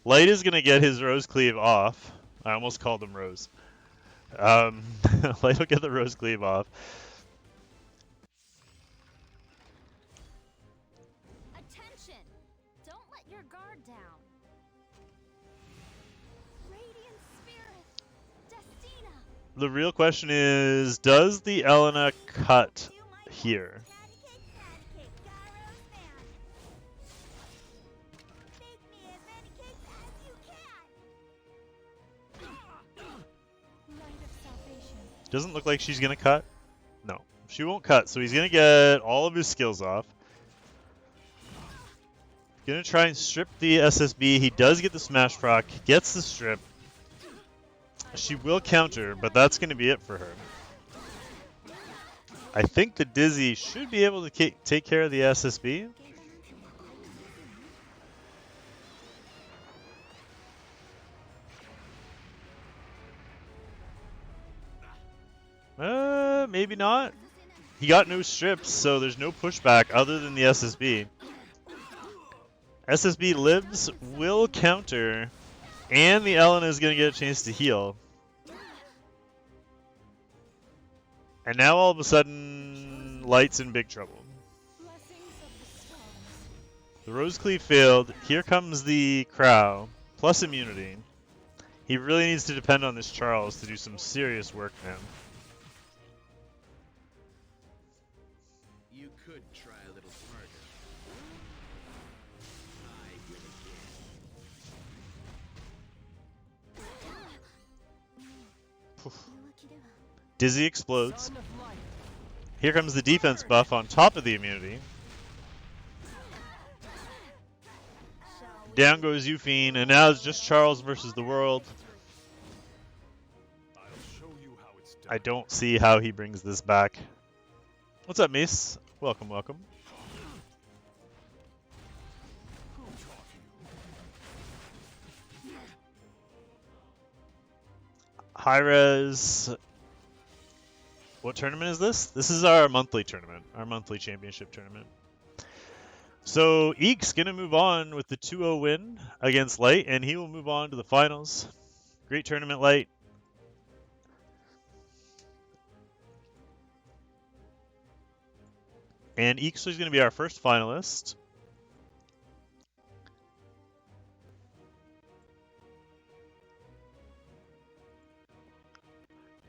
Speaker 1: Light is gonna get his Rose Cleave off. I almost called him Rose. Light will get the Rose Cleave off.
Speaker 3: Attention! Don't let your guard down. Radiant Spirit, Destina.
Speaker 1: The real question is, does the Elena cut here? Doesn't look like she's gonna cut. No, she won't cut, so he's gonna get all of his skills off. Gonna try and strip the SSB. He does get the smash proc, gets the strip. She will counter, but that's gonna be it for her. I think the Dizzy should be able to take care of the SSB. Maybe not. He got no strips, so there's no pushback other than the SSB. SSB lives, will counter, and the Elena is going to get a chance to heal. And now all of a sudden, Light's in big trouble. The Rose Cleave failed. Here comes the Crow, plus immunity. He really needs to depend on this Charles to do some serious work, man.
Speaker 2: You could try a little harder. I will again.
Speaker 1: Dizzy explodes.
Speaker 5: Son of light.
Speaker 1: Here comes the defense buff on top of the immunity. Down goes Euphine, and now it's just Charles versus the world.
Speaker 6: I'll show you how it's done.
Speaker 1: I don't see how he brings this back. What's up, Mace? Welcome, welcome.
Speaker 6: Who taught you?
Speaker 1: High res. What tournament is this? This is our monthly tournament, our monthly championship tournament. So Eek's gonna move on with the 2-0 win against Light, and he will move on to the finals. Great tournament, Light. And Eeks is gonna be our first finalist.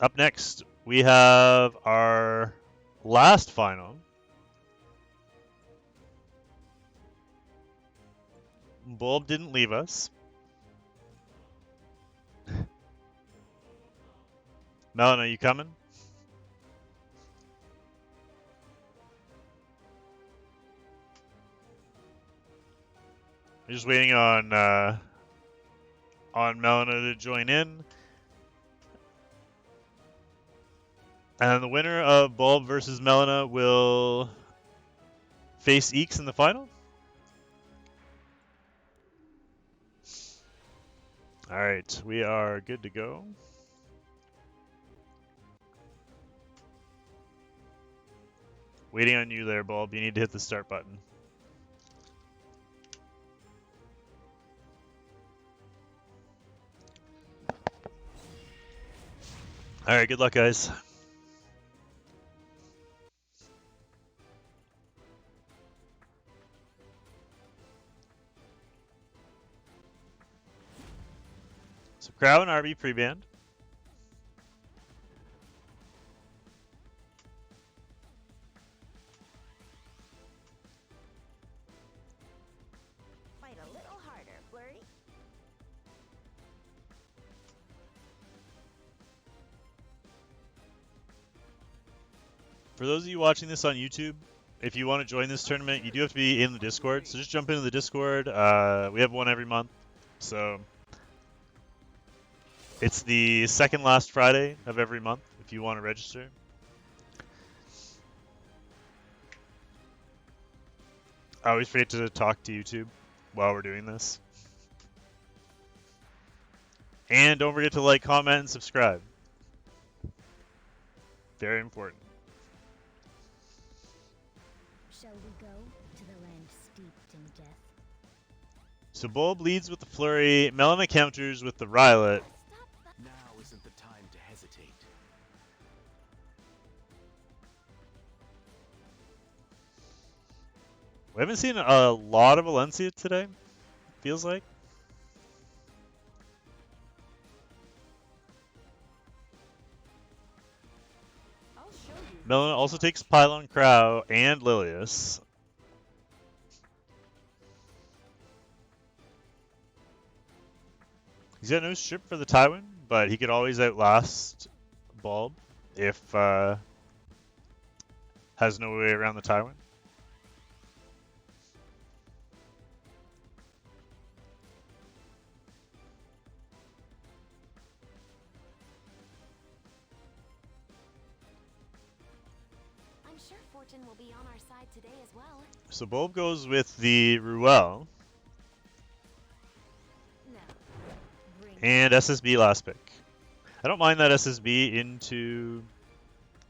Speaker 1: Up next, we have our last final. Bulb didn't leave us. Melon, are you coming? We're just waiting on Melina to join in. And the winner of Bulb versus Melina will face Eeks in the final. Alright, we are good to go. Waiting on you there, Bulb. You need to hit the start button. Alright, good luck, guys. So Crow and RB pre-banned.
Speaker 3: Fight a little harder, Flurry.
Speaker 1: For those of you watching this on YouTube, if you want to join this tournament, you do have to be in the Discord. So just jump into the Discord. We have one every month. So it's the second last Friday of every month if you want to register. I always forget to talk to YouTube while we're doing this. And don't forget to like, comment, and subscribe. Very important.
Speaker 3: Shall we go to the land steeped in death?
Speaker 1: So Bulb leads with the Flurry, Melina counters with the Rylet.
Speaker 2: Now isn't the time to hesitate.
Speaker 1: We haven't seen a lot of Valencia today, feels like.
Speaker 4: I'll show you.
Speaker 1: Melina also takes Pylon Crow and Lilius. He's got no strip for the Tywin, but he could always outlast Bulb if has no way around the Tywin.
Speaker 3: I'm sure fortune will be on our side today as well.
Speaker 1: So Bulb goes with the Ruel
Speaker 3: Now, bring
Speaker 1: and SSB last pick. I don't mind that SSB into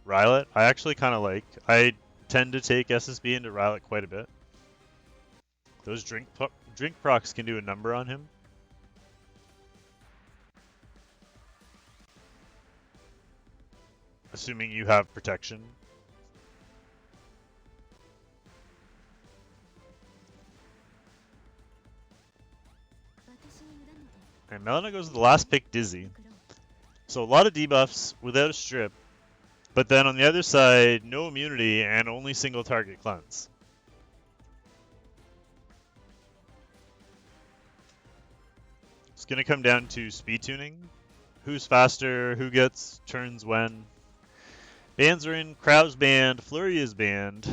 Speaker 1: Rylet. I actually kind of like. I tend to take SSB into Rylet quite a bit. Those drink procs can do a number on him. Assuming you have protection. And Melina goes with the last pick, Dizzy. So a lot of debuffs without a strip, but then on the other side, no immunity and only single target cleanse. It's going to come down to speed tuning. Who's faster, who gets turns when. Bans are in, Krau's banned, Flurry is banned.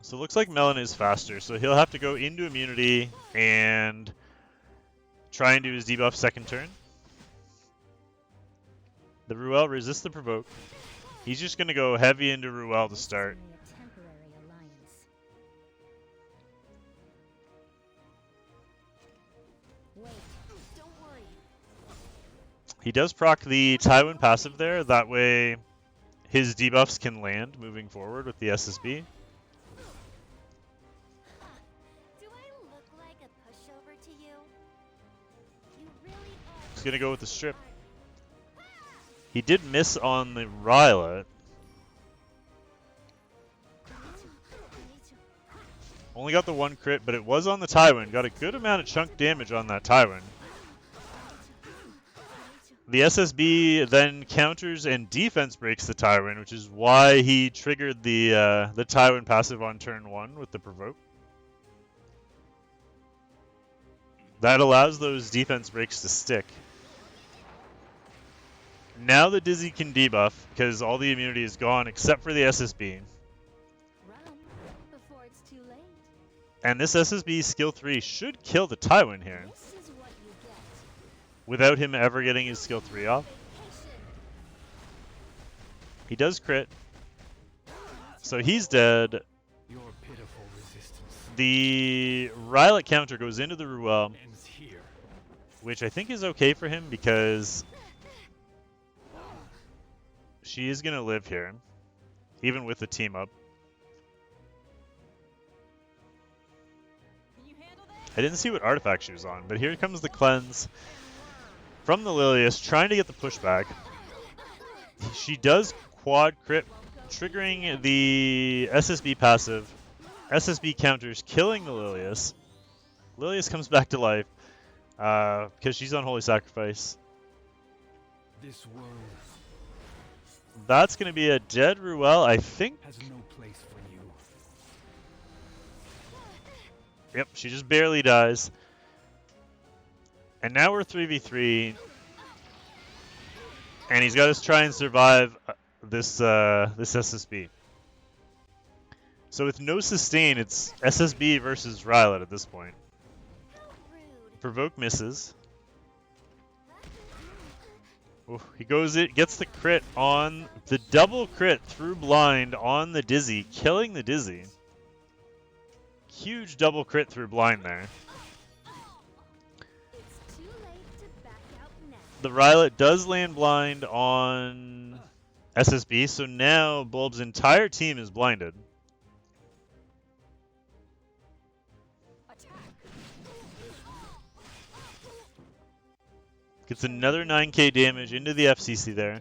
Speaker 1: So it looks like Melon is faster, so he'll have to go into immunity and try and do his debuff second turn. The Ruel resists the provoke. He's just going to go heavy into Ruel to start.
Speaker 3: Only a temporary alliance. Wait, don't worry.
Speaker 1: He does proc the Tywin passive there, that way his debuffs can land moving forward with the SSB.
Speaker 3: Do I look like a pushover to you? You really are.
Speaker 1: He's going to go with the strip. He did miss on the Rylet. Only got the one crit, but it was on the Tywin. Got a good amount of chunk damage on that Tywin. The SSB then counters and defense breaks the Tywin, which is why he triggered the Tywin passive on turn 1 with the provoke. That allows those defense breaks to stick. Now the Dizzy can debuff because all the immunity is gone except for the SSB.
Speaker 3: Run before it's too late.
Speaker 1: And this SSB skill 3 should kill the Tywin here
Speaker 3: This is what you get.
Speaker 1: without him ever getting his skill 3 off. He does crit. So he's dead.
Speaker 5: Your pitiful resistance
Speaker 1: The Rylet counter goes into the Ruel,
Speaker 5: ends here.
Speaker 1: which I think is okay for him because she is going to live here, even with the team up. I didn't see what artifact she was on, but here comes the cleanse from the Lilius, trying to get the pushback. She does quad crit, triggering the SSB passive. SSB counters, killing the Lilius. Lilius comes back to life because she's on Holy Sacrifice.
Speaker 5: This world
Speaker 1: That's going to be a dead Ruel, I think.
Speaker 5: has no place for you.
Speaker 1: Yep, she just barely dies. And now we're 3v3. And he's got to try and survive this SSB. So with no sustain, it's SSB versus Rylet at this point.
Speaker 3: How rude.
Speaker 1: Provoke misses. Ooh, he gets the crit on the double crit through blind on the Dizzy, killing the Dizzy. Huge double crit through blind there.
Speaker 3: It's too late to back out now.
Speaker 1: The Rylet does land blind on SSB, so now Bulb's entire team is blinded. Gets another 9k damage into the FCC there.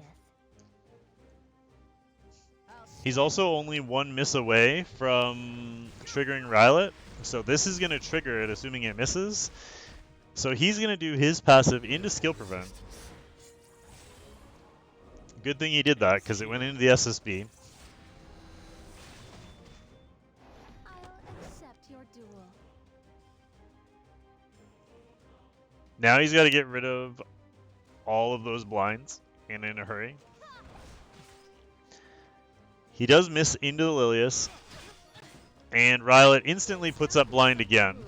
Speaker 1: He's also only one miss away from triggering Rylet, so this is going to trigger it, assuming it misses. So he's going to do his passive into skill prevent. Good thing he did that, because it went into the SSB.
Speaker 3: I'll accept your duel.
Speaker 1: Now he's got to get rid of all of those blinds, and in a hurry. He does miss into the Lilius, and Rylet instantly puts up blind again.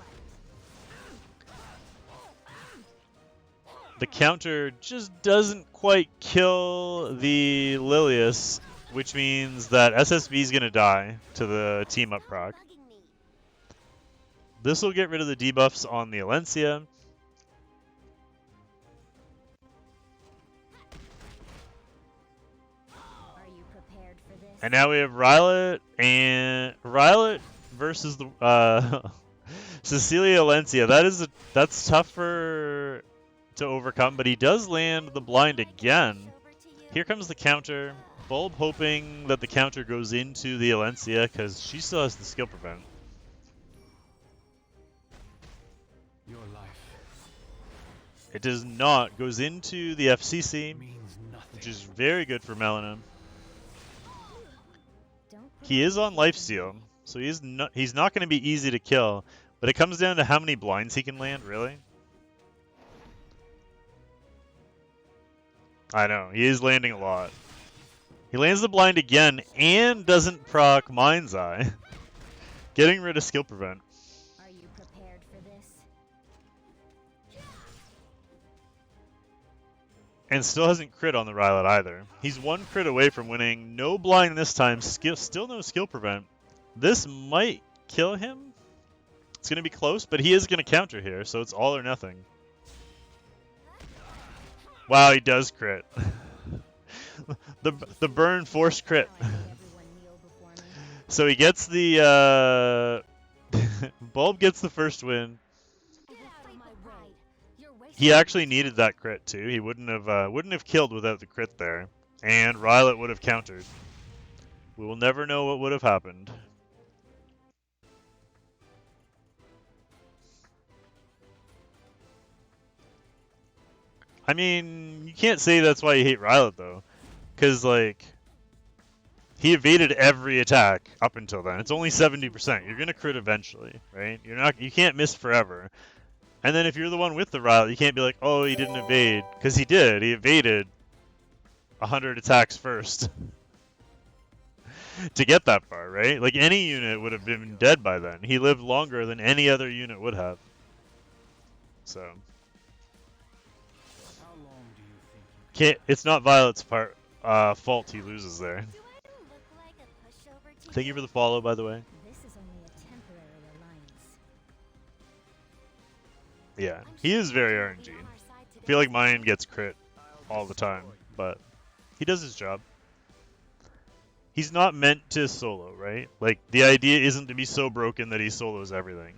Speaker 1: The counter just doesn't quite kill the Lilius, which means that SSB is going to die to the team up proc.
Speaker 3: Bugging me.
Speaker 1: This will get rid of the debuffs on the Alencia.
Speaker 3: Are you prepared for this?
Speaker 1: And now we have Rylet versus the Cecilia Alencia. That's tough to overcome, but he does land the blind again.
Speaker 3: Over to you.
Speaker 1: Here comes the counter. Bulb hoping that the counter goes into the Alencia because she still has the skill prevent.
Speaker 5: Your life
Speaker 1: It does not. Goes into the FCC,
Speaker 5: means nothing.
Speaker 1: which is very good for Melina.
Speaker 3: Don't
Speaker 1: He is on lifesteal, so he's not going to be easy to kill. But it comes down to how many blinds he can land, really. I know, he is landing a lot. He lands the blind again and doesn't proc Mind's Eye. Getting rid of skill prevent.
Speaker 3: Are you prepared for this?
Speaker 1: And still hasn't crit on the Rylet either. He's one crit away from winning. No blind this time. Still no skill prevent. This might kill him. It's going to be close, but he is going to counter here, so it's all or nothing. Wow, he does crit. the burn force crit.
Speaker 3: Now I need everyone kneel before me.
Speaker 1: So he gets the Bulb gets the first win.
Speaker 3: Get out of my way. You're wasting
Speaker 1: He actually needed that crit too. He wouldn't have killed without the crit there, and Rylet would have countered. We will never know what would have happened. I mean, you can't say that's why you hate Rylet though, because like he evaded every attack up until then. It's only 70%. You're gonna crit eventually, right? You can't miss forever. And then if you're the one with the Rylet, you can't be like, oh, he didn't evade, because he did. He evaded 100 attacks first to get that far, right? Like any unit would have been dead by then. He lived longer than any other unit would have. So.
Speaker 5: How long do you think you
Speaker 1: Can't, it's not Violet's fault he loses there.
Speaker 3: Do I look like a pushover to
Speaker 1: Thank you for the follow, by the way.
Speaker 3: This is only a temporary alliance.
Speaker 1: Yeah, he is very RNG. I feel like mine gets crit all the time, but he does his job. He's not meant to solo, right? Like, the idea isn't to be so broken that he solos everything.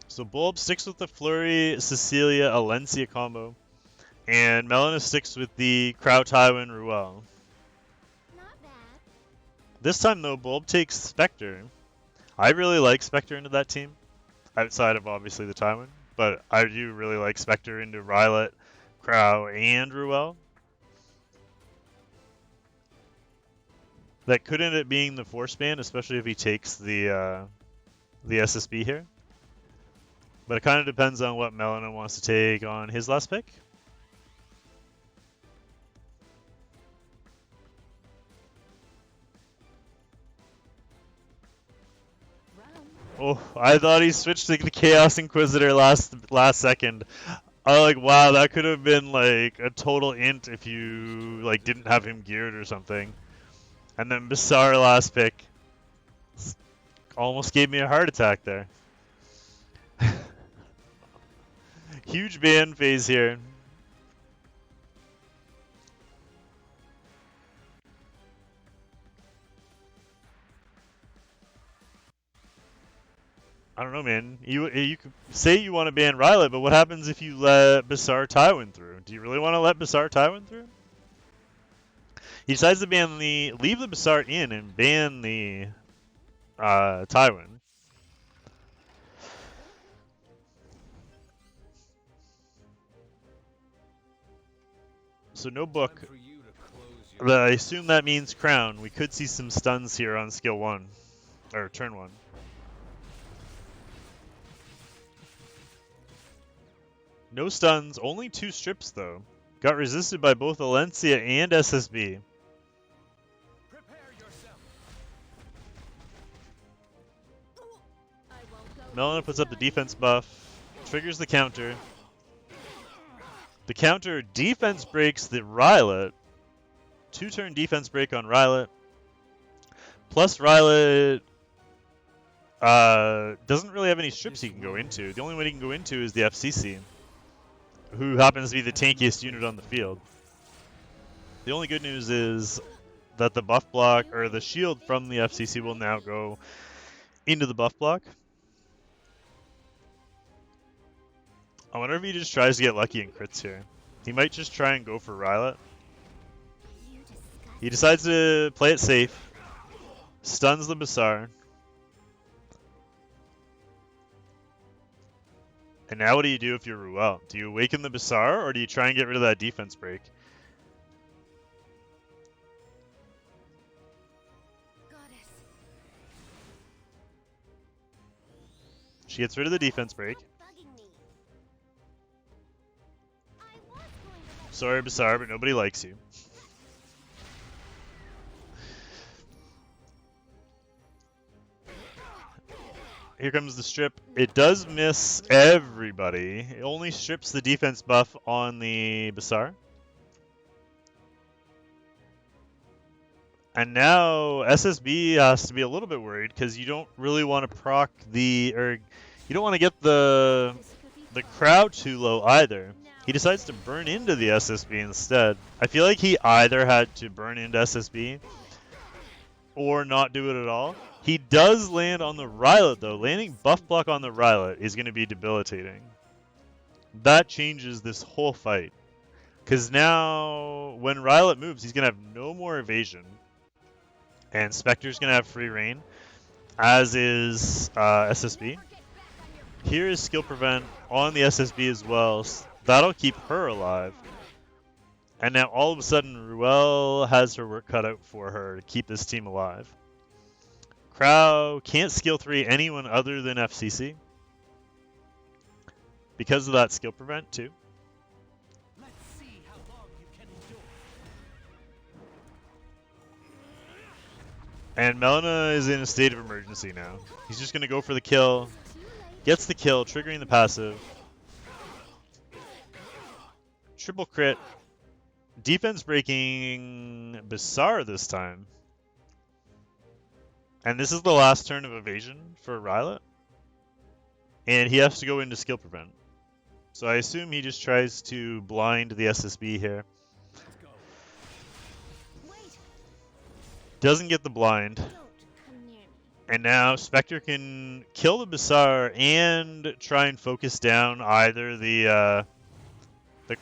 Speaker 1: So Bulb sticks with the Flurry, Cecilia, Alencia combo. And Melina sticks with the Crow, Tywin, Ruel.
Speaker 3: Not bad.
Speaker 1: This time, though, Bulb takes Spectre. I really like Spectre into that team, outside of, obviously, the Tywin. But I do really like Spectre into Rylet, Crow, and Ruel. That could end up being the Force Band, especially if he takes the SSB here. But it kind of depends on what Melina wants to take on his last pick. Oh, I thought he switched to the Chaos Inquisitor last second. I was like, wow, that could have been like a total int if you like didn't have him geared or something. And then Bizarre last pick almost gave me a heart attack there. Huge ban phase here. I don't know, man. You could say you want to ban Rylet, but what happens if you let Bizarre Tywin through? Do you really want to let Bizarre Tywin through? He decides to leave the Bizarre in and ban the Tywin. So no book.
Speaker 6: For you to close your
Speaker 1: I assume that means Crown. We could see some stuns here on skill 1. Or turn 1. No stuns, only 2 strips though. Got resisted by both Alencia and SSB.
Speaker 6: prepare yourself.
Speaker 1: Melina puts up the defense buff, triggers the counter. The counter defense breaks the Rylet. 2-turn defense break on Rylet. Plus Rylet doesn't really have any strips he can go into. The only one he can go into is the FCC, who happens to be the tankiest unit on the field. The only good news is that the buff block, or the shield from the FCC will now go into the buff block. I wonder if he just tries to get lucky and crits here. He might just try and go for Rylet.
Speaker 3: You disgust
Speaker 1: He decides to play it safe. Stuns the Basar. And now what do you do if you're Ruel? Do you awaken the Basar, or do you try and get rid of that defense break?
Speaker 3: goddess.
Speaker 1: She gets rid of the defense break.
Speaker 3: Bugging me. I was going to let
Speaker 1: Sorry, Basar, but nobody likes you. Here comes the strip. It does miss everybody. It only strips the defense buff on the Basar. And now SSB has to be a little bit worried because you don't really want to proc the, or you don't want to get the crowd too low either. He decides to burn into the SSB instead. I feel like he either had to burn into SSB or not do it at all. He does land on the Rylet though. Landing buff block on the Rylet is going to be debilitating. That changes this whole fight. Because now when Rylet moves, he's going to have no more evasion. And Spectre's going to have free reign, as is SSB. Here is skill prevent on the SSB as well. So that'll keep her alive. And now all of a sudden, Ruel has her work cut out for her to keep this team alive. Crow can't skill 3 anyone other than FCC. Because of that skill prevent too.
Speaker 6: Let's see how long you can endure.
Speaker 1: And Melina is in a state of emergency now. He's just going to go for the kill. Gets the kill, triggering the passive. Triple crit. Defense breaking Basar this time. And this is the last turn of evasion for Rylet. And he has to go into skill prevent. So I assume he just tries to blind the SSB here.
Speaker 6: Let's go.
Speaker 3: wait.
Speaker 1: Doesn't get the blind.
Speaker 3: Don't come near me.
Speaker 1: And now Spectre can kill the Basar and try and focus down either the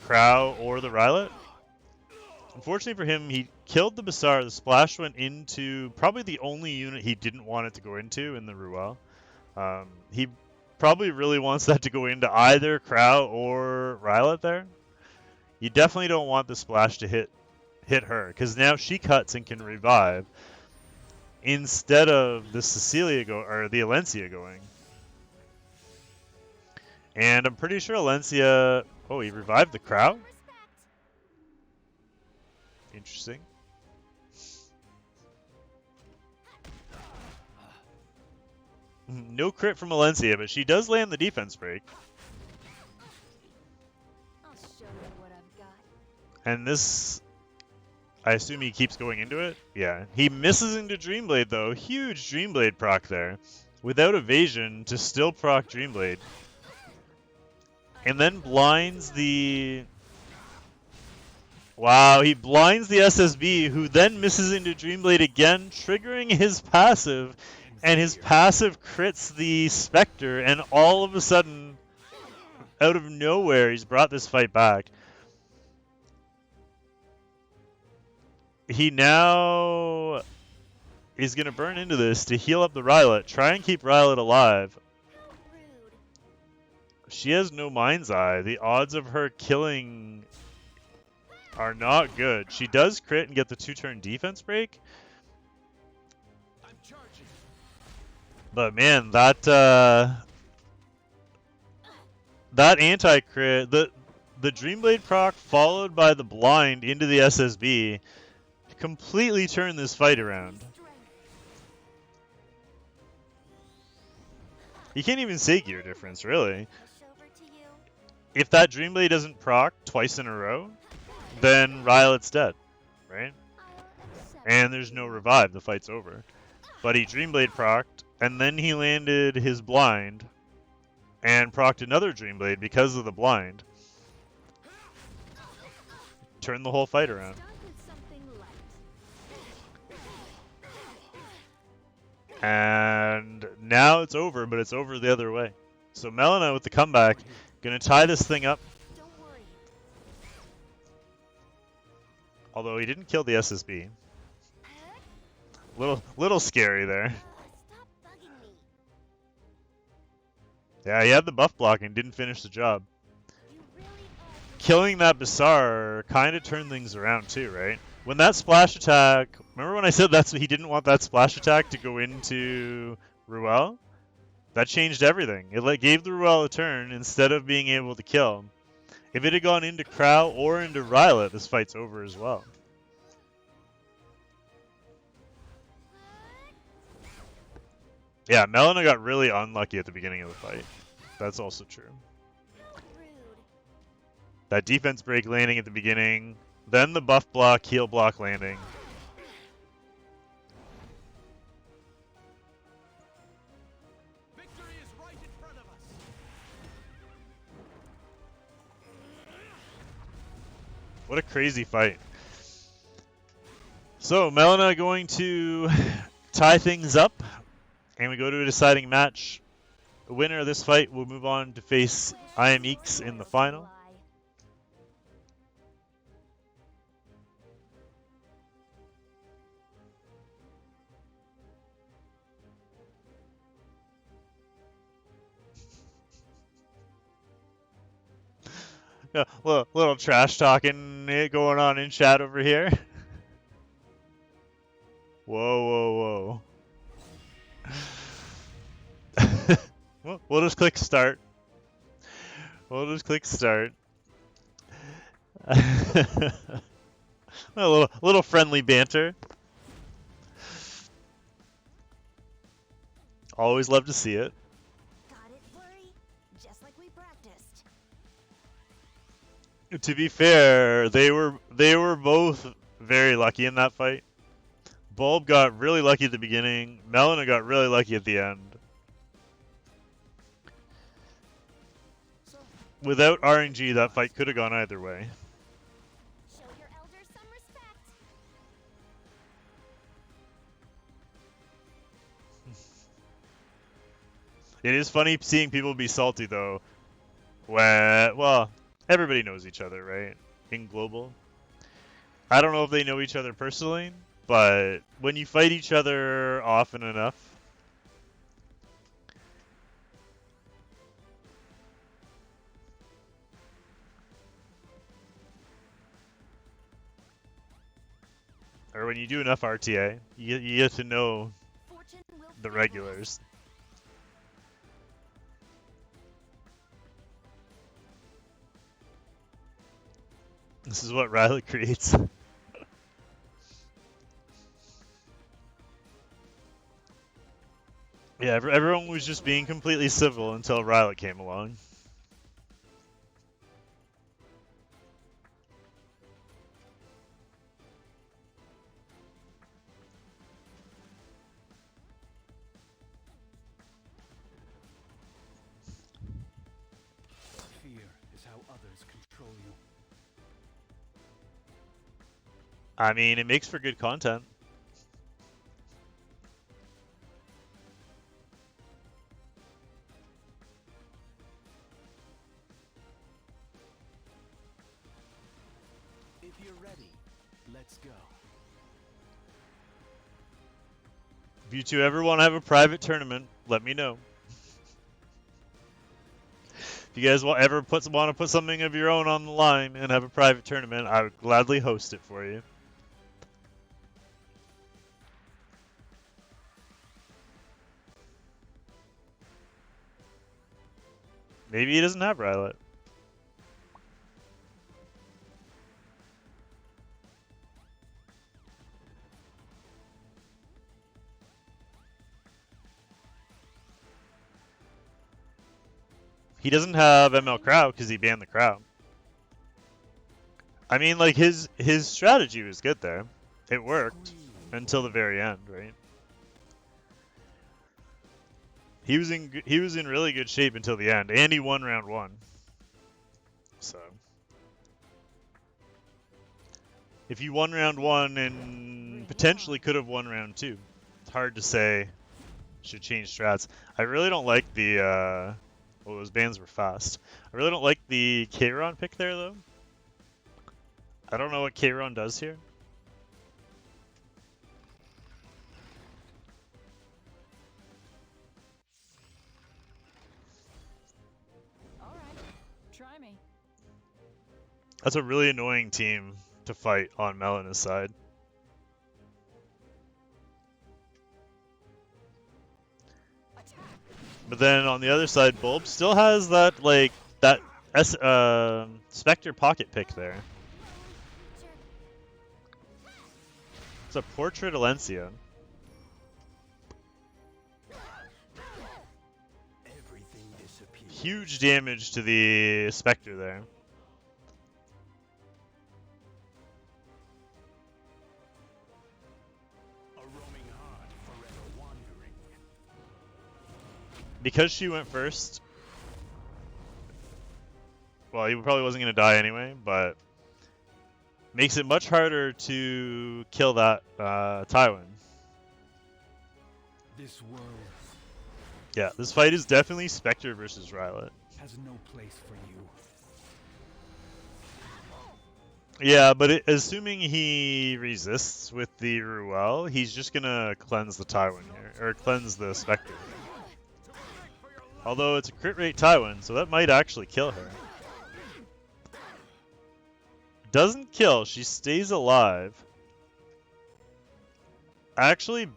Speaker 1: Crow or the Rylet. Unfortunately for him, he killed the Basar. The splash went into probably the only unit he didn't want it to go into in the Ruel. He probably really wants that to go into either Crow or Rylet there. You definitely don't want the splash to hit her, because now she cuts and can revive instead of the Cecilia or the Alencia going. And I'm pretty sure Alencia. Oh, he revived the Crow.
Speaker 3: Respect.
Speaker 1: Interesting. No crit from Alencia, but she does land the defense break.
Speaker 3: I'll show you what I've got.
Speaker 1: And this, I assume he keeps going into it? Yeah. He misses into Dreamblade though. Huge Dreamblade proc there. Without evasion to still proc Dreamblade. And then blinds the... Wow, he blinds the SSB, who then misses into Dreamblade again, triggering his passive, and his passive crits the Spectre, and all of a sudden, out of nowhere, he's brought this fight back. He now is going to burn into this to heal up the Rylet, try and keep Rylet alive.
Speaker 3: How rude.
Speaker 1: She has no Mind's Eye. The odds of her killing are not good. She does crit and get the 2-turn defense break.
Speaker 6: I'm charging.
Speaker 1: But man, that anti-crit, the Dreamblade proc followed by the blind into the SSB completely turned this fight around. You can't even say gear difference, really.
Speaker 3: Push over to you.
Speaker 1: If that Dreamblade doesn't proc twice in a row, then Rylet's dead, right?
Speaker 3: I'll accept
Speaker 1: And there's no revive, the fight's over. But he Dreamblade procced, and then he landed his blind, and procced another Dreamblade because of the blind. Turned the whole fight around.
Speaker 3: Start with something light.
Speaker 1: And now it's over, but it's over the other way. So Melina with the comeback, gonna tie this thing up.
Speaker 3: Don't worry.
Speaker 1: Although he didn't kill the SSB. Little scary there.
Speaker 3: Stop bugging me.
Speaker 1: Yeah, he had the buff block and didn't finish the job.
Speaker 3: You really are.
Speaker 1: Killing that Bassar kind of turned things around too, right? When that splash attack, remember when I said he didn't want that splash attack to go into Ruel? That changed everything. It gave the Ruel a turn instead of being able to kill. If it had gone into Crow or into Rylet, this fight's over as well. Yeah, Melina got really unlucky at the beginning of the fight. That's also true.
Speaker 3: Rude.
Speaker 1: That defense break landing at the beginning, then the buff block, heal block landing.
Speaker 6: Victory is right in front of us.
Speaker 1: What a crazy fight. So, Melina going to tie things up, and we go to a deciding match. The winner of this fight will move on to face I Am Eeks in the final. Yeah, little trash talking going on in chat over here. Whoa, whoa, whoa. We'll just click start. We'll just click start. A little friendly banter. Always love to see it.
Speaker 3: Got it, Flurry? Just like we practiced.
Speaker 1: To be fair, they were both very lucky in that fight. Bulb got really lucky at the beginning. Melina got really lucky at the end. Without RNG, that fight could have gone either way.
Speaker 3: Show your elders some respect.
Speaker 1: It is funny seeing people be salty though. Well, everybody knows each other, right? In Global. I don't know if they know each other personally, but when you fight each other often enough, or when you do enough RTA, you get to know
Speaker 3: Fortune will
Speaker 1: the
Speaker 3: favor us.
Speaker 1: regulars. This is what Riley creates. Yeah, everyone was just being completely civil until Riley came along.
Speaker 5: Fear is how others control you.
Speaker 1: I mean, it makes for good content.
Speaker 6: If you're ready, let's go.
Speaker 1: If you two ever want to have a private tournament, let me know. If you guys want to put something of your own on the line and have a private tournament, I would gladly host it for you. Maybe he doesn't have Rylet. He doesn't have ML Crow because he banned the Crow. I mean, like, his strategy was good there. It worked until the very end, right? He was in really good shape until the end, and he won round 1. So if he won round 1 and potentially could have won round 2, it's hard to say should change strats. I really don't like the, well, those bands were fast. I really don't like the Kayron pick there, though. I don't know what Kayron does here.
Speaker 4: All right, try me.
Speaker 1: That's a really annoying team to fight on Melena's side. But then on the other side, Bulb still has that, like, that Spectre pocket pick there. It's a Portrait Alencia.
Speaker 6: Everything disappears.
Speaker 1: Huge damage to the Spectre there.
Speaker 6: A roaming heart forever wandering.
Speaker 1: Because she went first, well, he probably wasn't going to die anyway, but makes it much harder to kill that Tywin.
Speaker 5: This world
Speaker 1: Yeah, this fight is definitely Spectre versus Rylet.
Speaker 5: has no place for you.
Speaker 1: Yeah, but assuming he resists with the Ruel, he's just going to cleanse the Tywin here, or cleanse the Spectre. Although it's a crit rate Tywin, so that might actually kill her. Doesn't kill, she stays alive. Actually,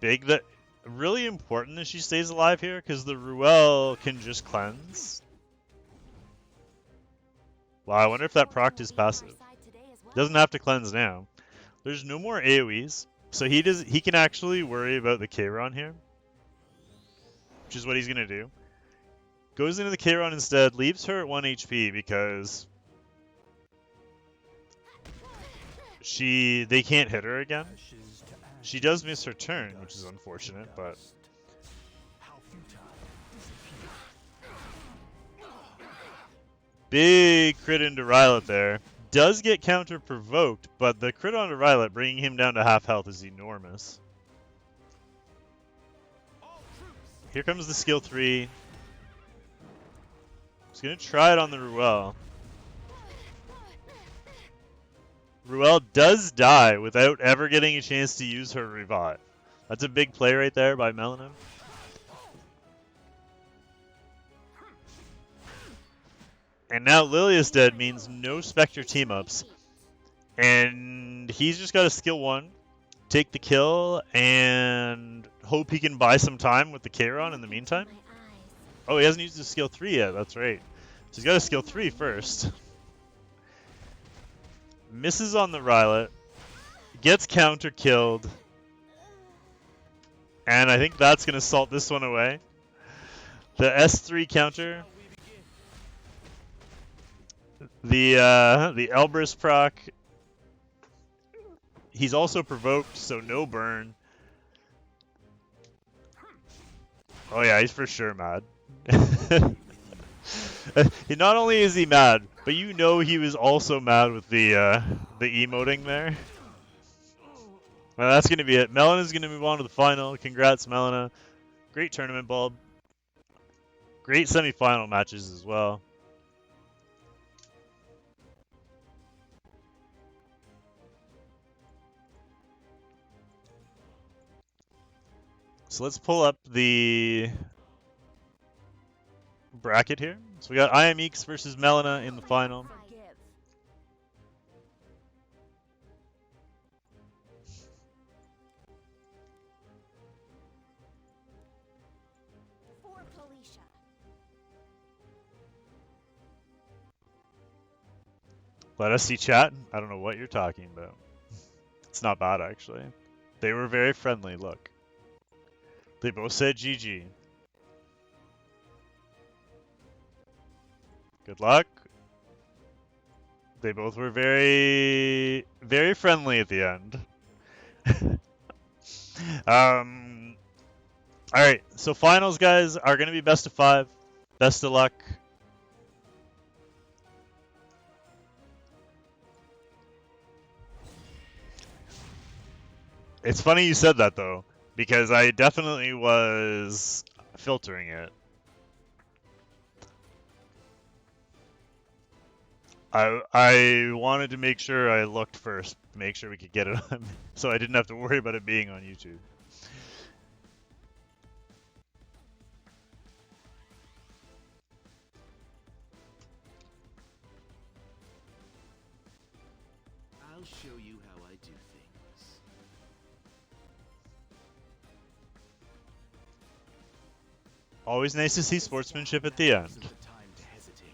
Speaker 1: really important that she stays alive here, because the Ruel can just cleanse. Wow, I wonder if that proc is passive. Doesn't have to cleanse now. There's no more AoEs, so he can actually worry about the Kayron here, which is what he's gonna do. Goes into the Kayron instead, leaves her at 1 HP because they can't hit her again.
Speaker 6: Ashes to ashes.
Speaker 1: She does miss her turn, which is unfortunate, but
Speaker 6: How futile.
Speaker 1: big crit into Rylet there. Does get counter provoked, but the crit onto Rylet bringing him down to half health is enormous. Here comes the skill 3. He's gonna try it on the Ruel. Ruel does die without ever getting a chance to use her revive. That's a big play right there by Melina. And now Lilia's dead means no Spectre team-ups. And he's just got a skill 1, take the kill, and hope he can buy some time with the Kayron in the meantime. Oh, he hasn't used his skill 3 yet, that's right. So he's got a skill 3 first. Misses on the Rylet. Gets counter-killed. And I think that's going to salt this one away. The S3 counter. The Elbrus proc. He's also provoked, so no burn. Oh yeah, he's for sure mad. Not only is he mad, but you know he was also mad with the emoting there. Well, that's gonna be it. Melina's gonna move on to the final. Congrats, Melina. Great tournament, Bulb. Great semi-final matches as well. So let's pull up the bracket here. So we got IMX versus Melina in the final.
Speaker 3: For Felicia.
Speaker 1: Let us see chat. I don't know what you're talking about. It's not bad, actually. They were very friendly, look. They both said GG. Good luck. They both were very, very friendly at the end. Alright, so finals, guys, are going to be best of 5. Best of luck. It's funny you said that, though, because I definitely was filtering it. I wanted to make sure I looked first, make sure we could get it on, so I didn't have to worry about it being on YouTube.
Speaker 2: I'll show you how I do things.
Speaker 1: Always nice to see sportsmanship at the end.
Speaker 2: Isn't the time to hesitate.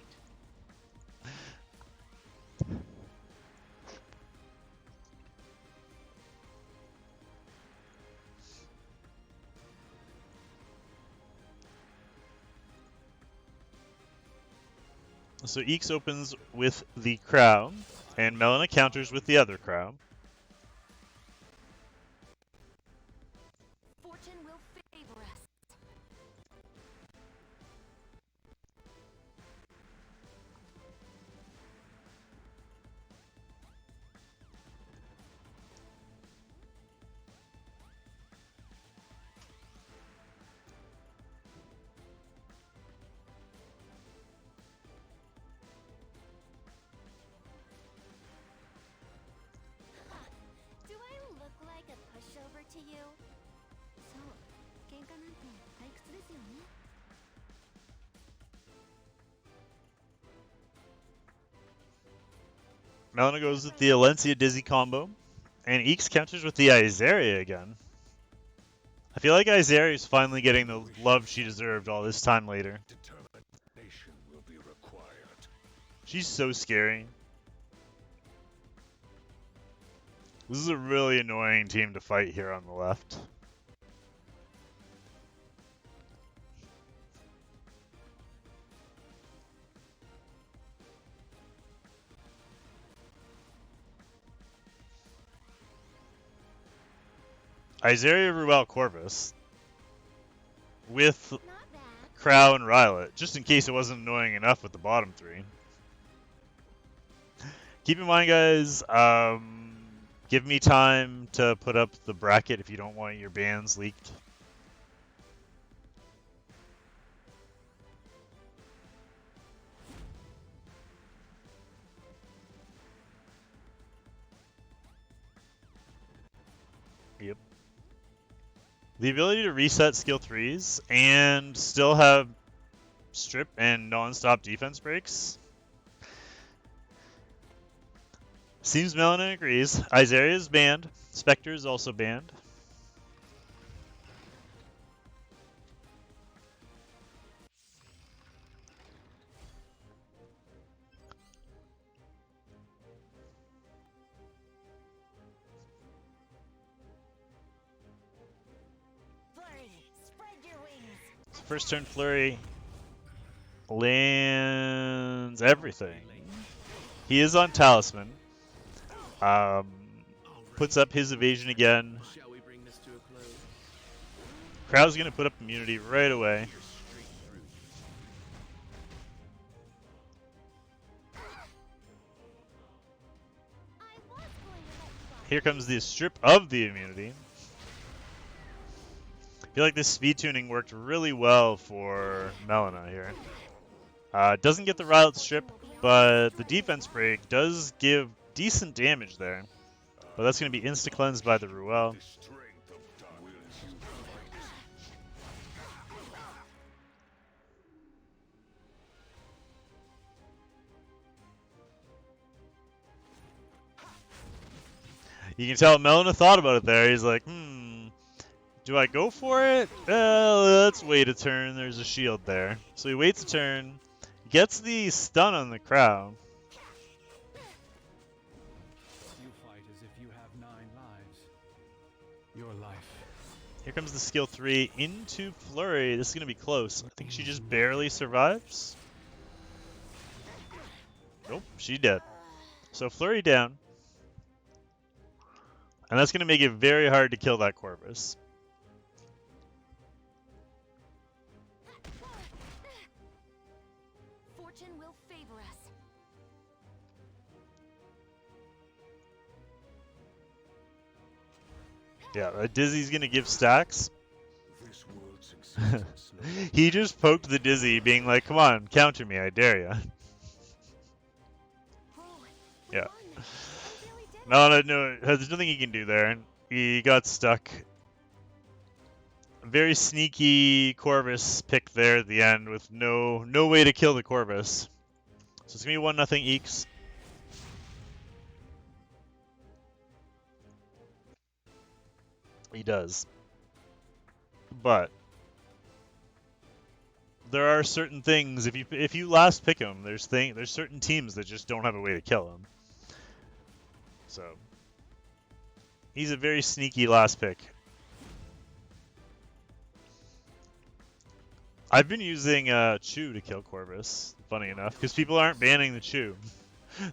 Speaker 1: So Eeks opens with the crown, and Melina counters with the other crown.
Speaker 3: Fortune will favor us. Do I look like a pushover to you? そう、喧嘩なんて退屈ですよね。
Speaker 1: Melina goes with the Alencia Dizzy combo, and Eeks counters with the Izaria again. I feel like Izaria is finally getting the love she deserved all this time later.
Speaker 5: Determination will be required.
Speaker 1: She's so scary. This is a really annoying team to fight here on the left. Izaria Ruel Corvus with
Speaker 3: Not bad.
Speaker 1: Crow and Rylet, just in case it wasn't annoying enough with the bottom three. Keep in mind, guys, give me time to put up the bracket if you don't want your bans leaked. Yep. The ability to reset skill 3s and still have strip and non-stop defense breaks. Seems Melina agrees. Izaria is banned. Spectre is also banned.
Speaker 3: Flurry, spread your wings.
Speaker 1: First turn Flurry lands everything. He is on Talisman. Puts up his evasion again.
Speaker 2: Shall we bring this to a close?
Speaker 1: Crowd's gonna put up immunity right away.
Speaker 2: You're straight through.
Speaker 3: I was going to let you off.
Speaker 1: Here comes the strip of the immunity. I feel like this speed tuning worked really well for Melina here. Doesn't get the Rylet strip, but the defense break does give decent damage there. But that's going to be insta-cleansed by the Ruel.
Speaker 5: The strength of darkness.
Speaker 1: You can tell Melina thought about it there. He's like, do I go for it? Let's wait a turn. There's a shield there. So he waits a turn, gets the stun on the Crow.
Speaker 5: You fight as if you have 9 lives. Your life.
Speaker 1: Here comes the skill 3 into Flurry. This is going to be close. I think she just barely survives. Nope, she dead. So Flurry down. And that's going to make it very hard to kill that Corvus.
Speaker 3: Fortune will favor us.
Speaker 1: Yeah, Dizzy's gonna give stacks.
Speaker 2: This world's existence no longer
Speaker 1: He just poked the Dizzy, being like, "Come on, counter me, I dare ya."
Speaker 3: Oh, we
Speaker 1: Yeah.
Speaker 3: won. We really did
Speaker 1: No, there's nothing he can do there. He got stuck. Very sneaky Corvus pick there at the end with no way to kill the Corvus. So it's gonna be 1-0 Eeks. He does. But there are certain things if you last pick him, there's certain teams that just don't have a way to kill him. So he's a very sneaky last pick. I've been using Chew to kill Corvus, funny enough, because people aren't banning the Chew.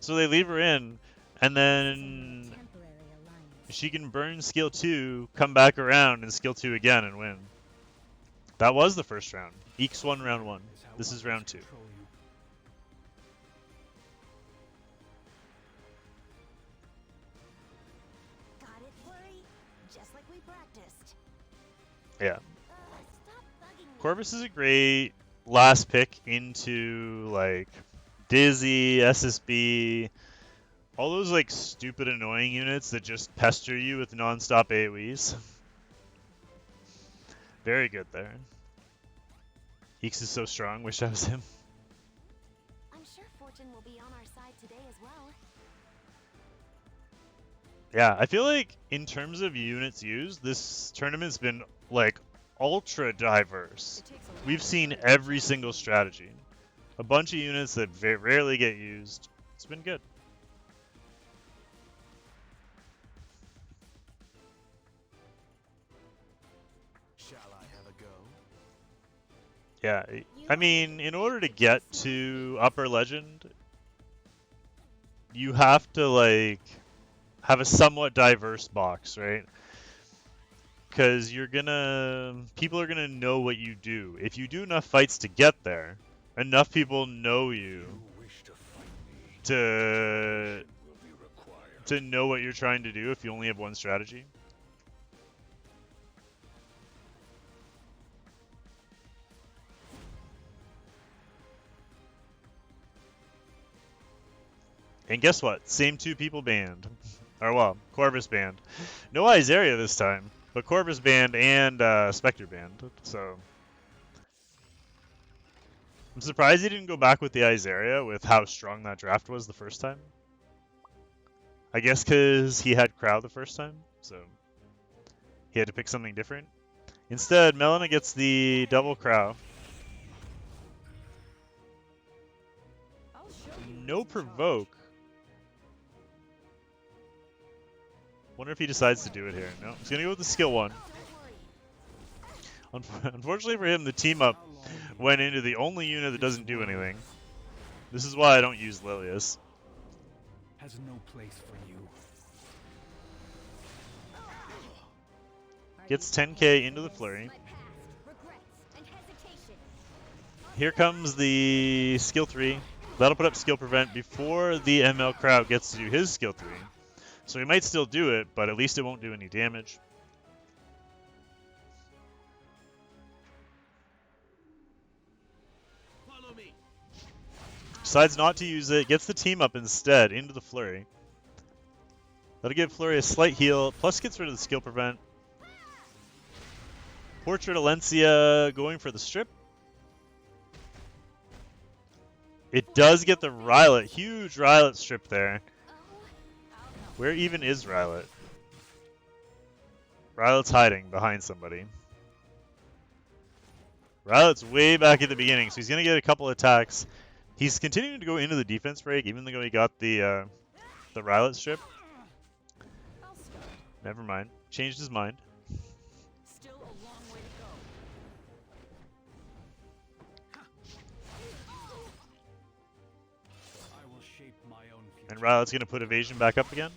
Speaker 1: So they leave her in, and then
Speaker 3: temporary alliance.
Speaker 1: she can burn skill 2, come back around, and skill 2 again and win. That was the first round. Eeks won round 1. This is round 2.
Speaker 5: Control you.
Speaker 3: Got it, Flurry? Just like we practiced.
Speaker 1: Yeah.
Speaker 3: Stop bugging me.
Speaker 1: Corvus is a great last pick into, like, Dizzy, SSB, all those, like, stupid annoying units that just pester you with non-stop AoEs. Very good there. Eeks is so strong, wish I was him.
Speaker 3: I'm sure Fortune will be on our side today as well.
Speaker 1: Yeah, I feel like in terms of units used, this tournament's been, like, ultra diverse.
Speaker 4: It takes a lot
Speaker 1: We've
Speaker 4: of
Speaker 1: seen
Speaker 4: courage.
Speaker 1: every single strategy. A bunch of units that rarely get used. It's been good.
Speaker 2: Shall I have a go?
Speaker 1: Yeah, I mean, in order to get to Upper Legend, you have to, like, have a somewhat diverse box, right? Because people are gonna know what you do. If you do enough fights to get there, enough people know you
Speaker 2: You wish to fight me?
Speaker 1: to
Speaker 2: Will be required.
Speaker 1: to know what you're trying to do if you only have one strategy. And guess what? Same 2 people banned. Or, well, Corvus banned. No Izaria this time, but Corvus banned and Spectre banned. So I'm surprised he didn't go back with the Izaria with how strong that draft was the first time. I guess because he had Crow the first time, so he had to pick something different. Instead, Melina gets the double Crow.
Speaker 4: I'll show you
Speaker 1: No
Speaker 4: who's in charge.
Speaker 1: provoke. Wonder if he decides to do it here. No, he's gonna go with the skill 1. Unfortunately for him, the team up
Speaker 5: How long will you
Speaker 1: went into the only unit that doesn't do anything. This is why I don't use Lilius.
Speaker 5: has no place for you.
Speaker 1: Gets 10k into the flurry.
Speaker 3: My past, regrets, and hesitation.
Speaker 1: Here comes the skill 3. That'll put up skill prevent before the ML crowd gets to do his skill 3. So he might still do it, but at least it won't do any damage.
Speaker 2: Follow me.
Speaker 1: Decides not to use it, gets the team up instead into the flurry. That'll give Flurry a slight heal, plus gets rid of the skill prevent. Portrait Alencia going for the strip. It does get the Rylet, huge Rylet strip there. Where even is Rylet? Rylet's hiding behind somebody. Rylet's way back at the beginning, so he's going to get a couple attacks. He's continuing to go into the defense break, even though he got the Rylet strip.
Speaker 4: I'll start.
Speaker 1: Never mind. Changed his mind.
Speaker 4: Still a long way to go.
Speaker 5: I will shape my own future.
Speaker 1: And Rylet's going to put evasion back up again.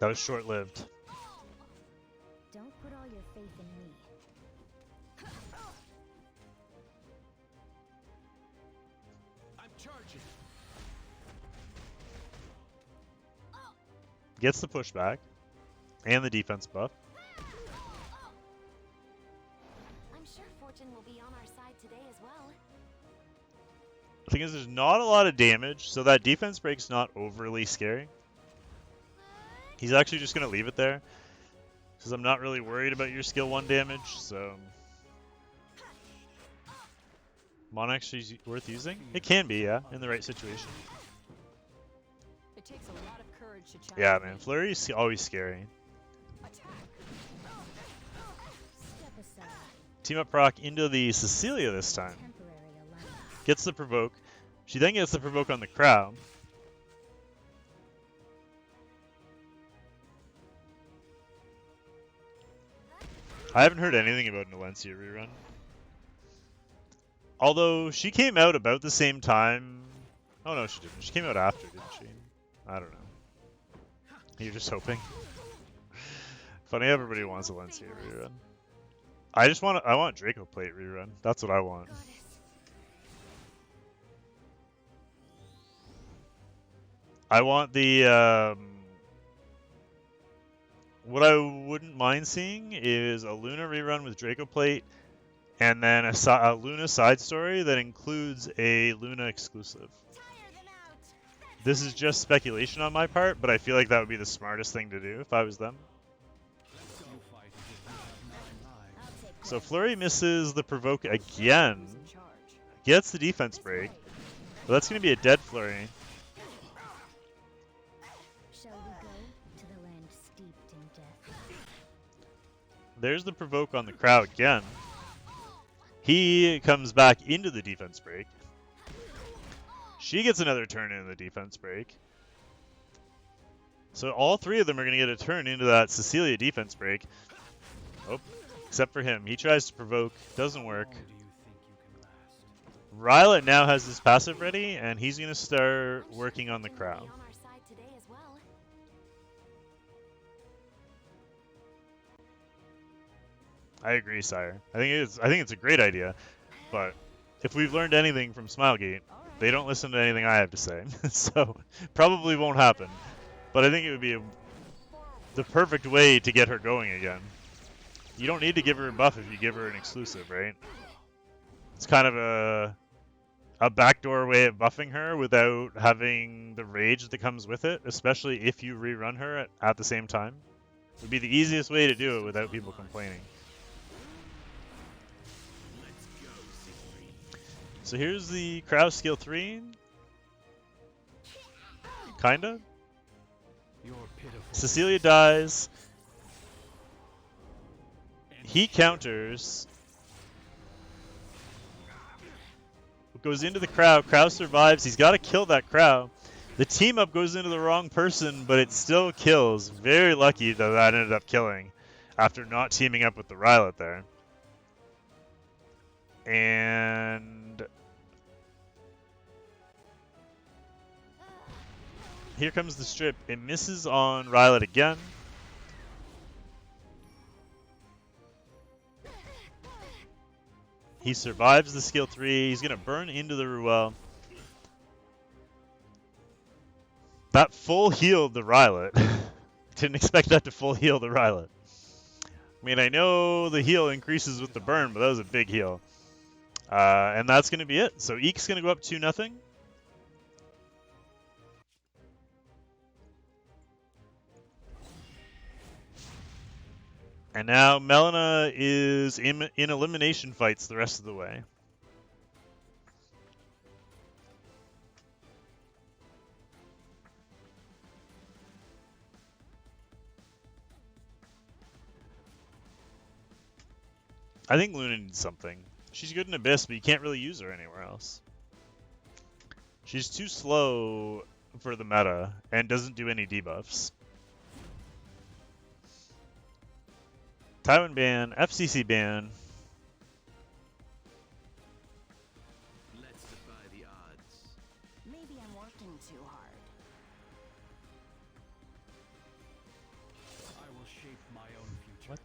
Speaker 1: That was short-lived.
Speaker 3: Don't put all your faith in me.
Speaker 2: I'm charging.
Speaker 1: Gets the pushback and the defense buff.
Speaker 3: I'm sure fortune will be on our side today as well.
Speaker 1: The thing is, there's not a lot of damage, so that defense break's not overly scary. He's actually just going to leave it there, because I'm not really worried about your skill 1 damage, so... Mon actually worth using? It can be, yeah, in the right situation.
Speaker 4: It takes a lot of courage to challenge
Speaker 1: Yeah,
Speaker 4: me.
Speaker 1: man, Flurry's always scary.
Speaker 4: Attack.
Speaker 3: Step aside.
Speaker 1: Team up proc into the Cecilia this time.
Speaker 3: Temporary allowance.
Speaker 1: Gets the provoke. She then gets the provoke on the Crow. I haven't heard anything about Nalencia rerun. Although she came out about the same time. Oh no, she didn't. She came out after, didn't she? I don't know. You're just hoping. Funny, everybody wants a Nalencia rerun. I want Draco Plate rerun. That's what I want.
Speaker 3: Goddess.
Speaker 1: I want the what I wouldn't mind seeing is a Luna rerun with Draco Plate, and then a Luna side story that includes a Luna exclusive.
Speaker 3: Tire them out.
Speaker 1: This is just speculation on my part, but I feel like that would be the smartest thing to do if I was them.
Speaker 5: You fight as if you have 9 lives.
Speaker 3: I'll take
Speaker 1: So
Speaker 3: credit.
Speaker 1: Flurry misses the provoke again,
Speaker 4: Who's in charge?
Speaker 1: gets the defense break, but that's going to be a dead Flurry.
Speaker 3: Shall we go to the land steeped in death?
Speaker 1: There's the provoke on the Crow again. He comes back into the defense break. She gets another turn into the defense break. So all 3 of them are going to get a turn into that Cecilia defense break. Oh, except for him. He tries to provoke, doesn't work.
Speaker 5: How long do you think you can last?
Speaker 1: Rylet now has his passive ready, and he's going to start working on the Crow.
Speaker 3: Fortune will be on our side today as well.
Speaker 1: I agree, sire. I think it's a great idea, but if we've learned anything from Smilegate, they don't listen to anything I have to say, so probably won't happen. But I think it would be the perfect way to get her going again. You don't need to give her a buff if you give her an exclusive, right? It's kind of a backdoor way of buffing her without having the rage that comes with it, especially if you rerun her at the same time. It would be the easiest way to do it without people complaining.
Speaker 2: Let's go, Siegfried.
Speaker 1: So here's the Crow skill 3. Kinda.
Speaker 5: You're pitiful.
Speaker 1: Cecilia dies. He counters. Goes into the Crow. Crow survives. He's got to kill that Crow. The team up goes into the wrong person, but it still kills. Very lucky that that ended up killing after not teaming up with the Rylet there. And here comes the strip. It misses on Rylet again. He survives the skill 3. He's going to burn into the Ruel. That full healed the Rylet. Didn't expect that to full heal the Rylet. I mean, I know the heal increases with the burn, but that was a big heal. And that's going to be it. So Eek's going to go up 2-0. And now Melina is in elimination fights the rest of the way. I think Luna needs something. She's good in Abyss, but you can't really use her anywhere else. She's too slow for the meta and doesn't do any debuffs. Tywin ban, FCC ban.
Speaker 2: Let's defy the odds.
Speaker 3: Maybe I'm working too hard.
Speaker 5: I will shape my own future.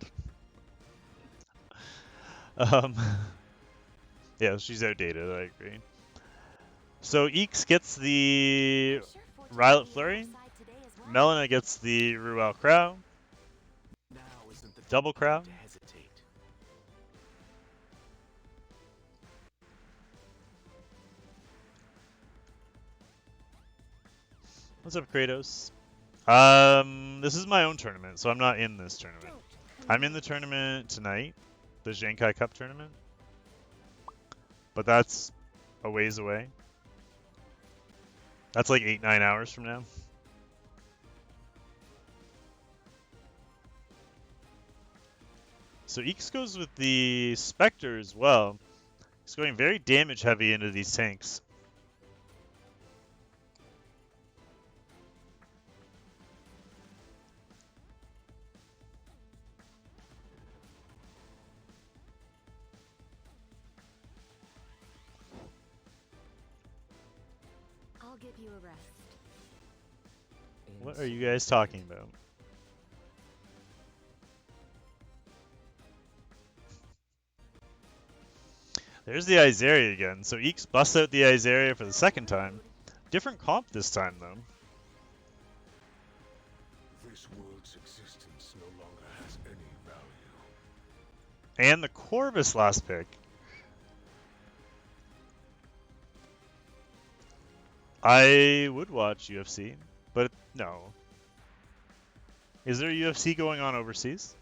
Speaker 1: What? Yeah, she's outdated, I agree. So Eeks gets the
Speaker 3: I'm sure fortune will
Speaker 1: Rylet
Speaker 3: be on
Speaker 1: Flurry.
Speaker 3: our side today as well.
Speaker 1: Melina gets the Ruel Crow.
Speaker 2: Now isn't the
Speaker 1: Double
Speaker 2: time
Speaker 1: crown.
Speaker 2: to hesitate.
Speaker 1: What's up, Kratos? This is my own tournament, so I'm not in this tournament. I'm in the tournament tonight, the Zenkai Cup tournament. But that's a ways away. That's like 8-9 hours from now. So Eeks goes with the Spectre as well. He's going very damage heavy into these tanks.
Speaker 3: I'll give you a rest.
Speaker 1: What are you guys talking about? There's the Izaria again. So Eeks busts out the Izaria for the second time. Different comp this time, though.
Speaker 2: This world's existence no longer has any value.
Speaker 1: And the Corvus last pick. I would watch UFC, but no. Is there UFC going on overseas?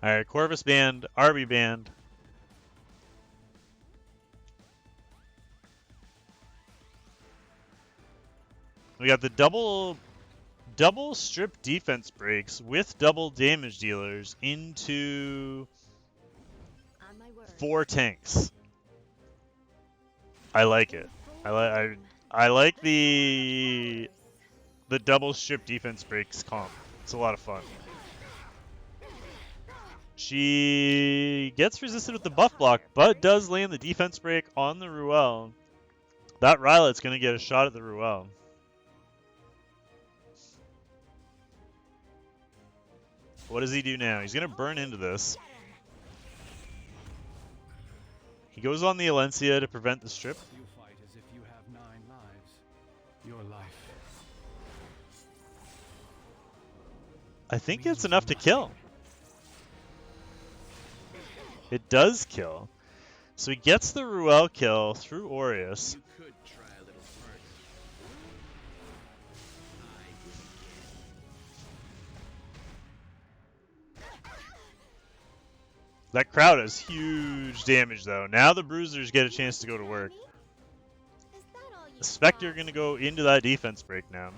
Speaker 1: Alright, Corvus banned, Arby banned. We got the double strip defense breaks with double damage dealers into
Speaker 3: On my word.
Speaker 1: 4 tanks. I like it. I like the double strip defense breaks comp. It's a lot of fun. She gets resisted with the buff block, but does land the defense break on the Ruel. That Rylet's gonna get a shot at the Ruel. What does he do now? He's gonna burn into this. He goes on the Alencia to prevent the strip.
Speaker 5: You fight as if you have 9 lives. Your life.
Speaker 1: I think it's enough to kill. It does kill. So he gets the Ruel kill through Aureus.
Speaker 2: You could try a little harder.
Speaker 1: That crowd has huge damage though. Now the Bruisers get a chance to go to work.
Speaker 3: Is that all you
Speaker 1: The Spectre
Speaker 3: got?
Speaker 1: gonna go into that defense break now.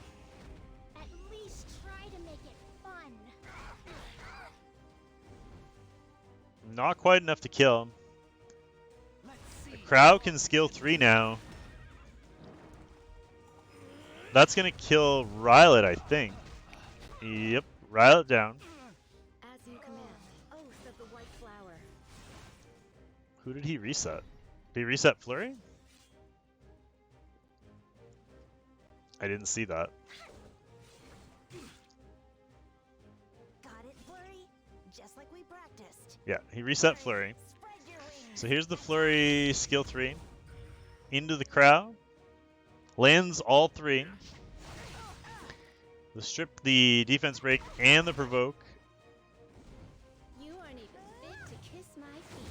Speaker 3: At least try to make it fun.
Speaker 1: Not quite enough to kill.
Speaker 6: Let's see.
Speaker 1: The crowd can skill 3 now. That's gonna kill Rylet, I think. Yep, Rylet down.
Speaker 3: As you command. Oath of the White Flower.
Speaker 1: Who did he reset? Did he reset Flurry? I didn't see that.
Speaker 3: Got it, Flurry? Just like we practiced.
Speaker 1: Yeah, he reset Flurry.
Speaker 3: Spread your wings.
Speaker 1: So here's the Flurry skill 3. Into the crowd. Lands all 3. The strip, the defense break, and the provoke.
Speaker 3: You aren't even fit to kiss my feet.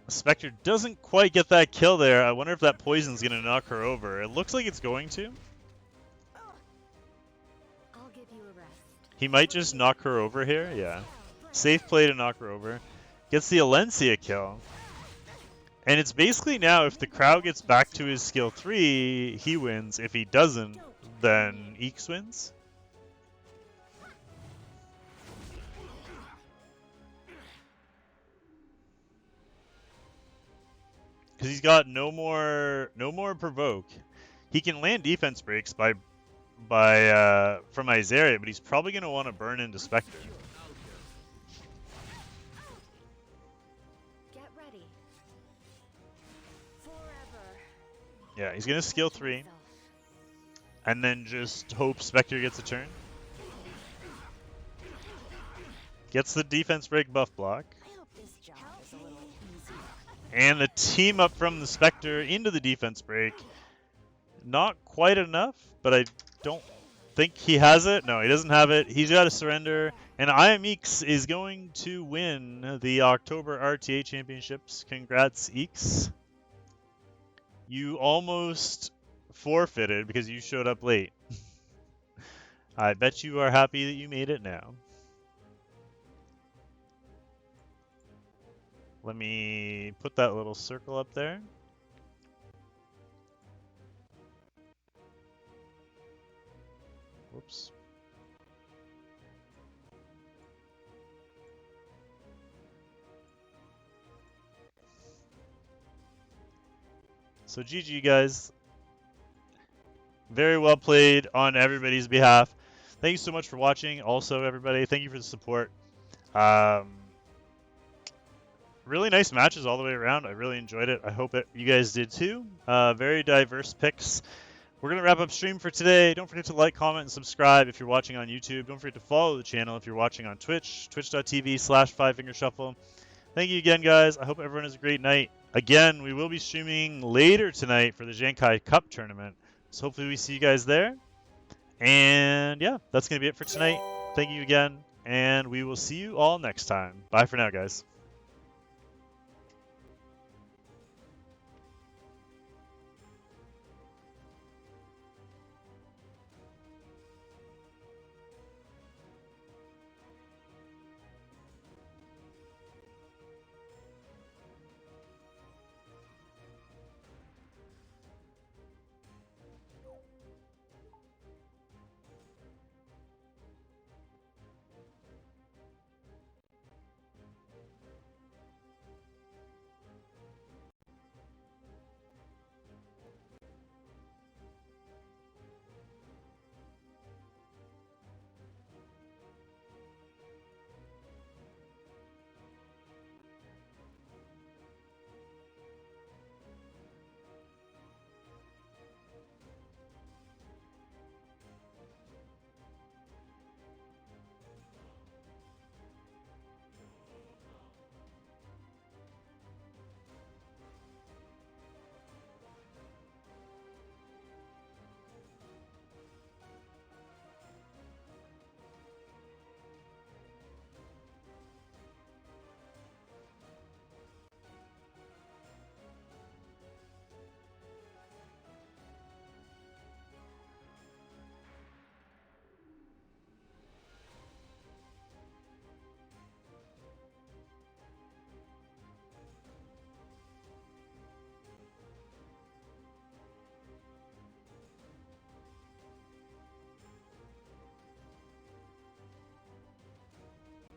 Speaker 1: Spectre doesn't quite get that kill there. I wonder if that poison's gonna knock her over. It looks like it's going to.
Speaker 3: I'll give you a rest.
Speaker 1: He might just knock her over here. Yeah. Safe play to knock her over. Gets the Alencia kill. And it's basically now if the crowd gets back to his skill 3, he wins. If he doesn't, then Eeks wins. Because he's got no more provoke. He can land defense breaks from Izaria, but he's probably going to want to burn into Spectre.
Speaker 3: Get ready. Forever.
Speaker 1: Yeah, he's going to skill 3 and then just hope Spectre gets a turn. Gets the defense break buff block.
Speaker 3: I hope this job is a little
Speaker 1: And the team up from the Spectre into the defense break. Not quite enough, but I don't think he has it. No, he doesn't have it. He's got to surrender. And IM Eeks is going to win the October RTA Championships. Congrats, Eeks. You almost forfeited because you showed up late. I bet you are happy that you made it now. Let me put that little circle up there. Whoops. So GG guys. Very well played on everybody's behalf. Thank you so much for watching. Also, everybody, thank you for the support. Really nice matches all the way around. I really enjoyed it. I hope you guys did too. Very diverse picks. We're going to wrap up stream for today. Don't forget to like, comment, and subscribe if you're watching on YouTube. Don't forget to follow the channel if you're watching on Twitch, twitch.tv/5fingershuffle. Thank you again, guys. I hope everyone has a great night. Again, we will be streaming later tonight for the Zankai Cup tournament. So hopefully we see you guys there. And yeah, that's going to be it for tonight. Thank you again, and we will see you all next time. Bye for now, guys.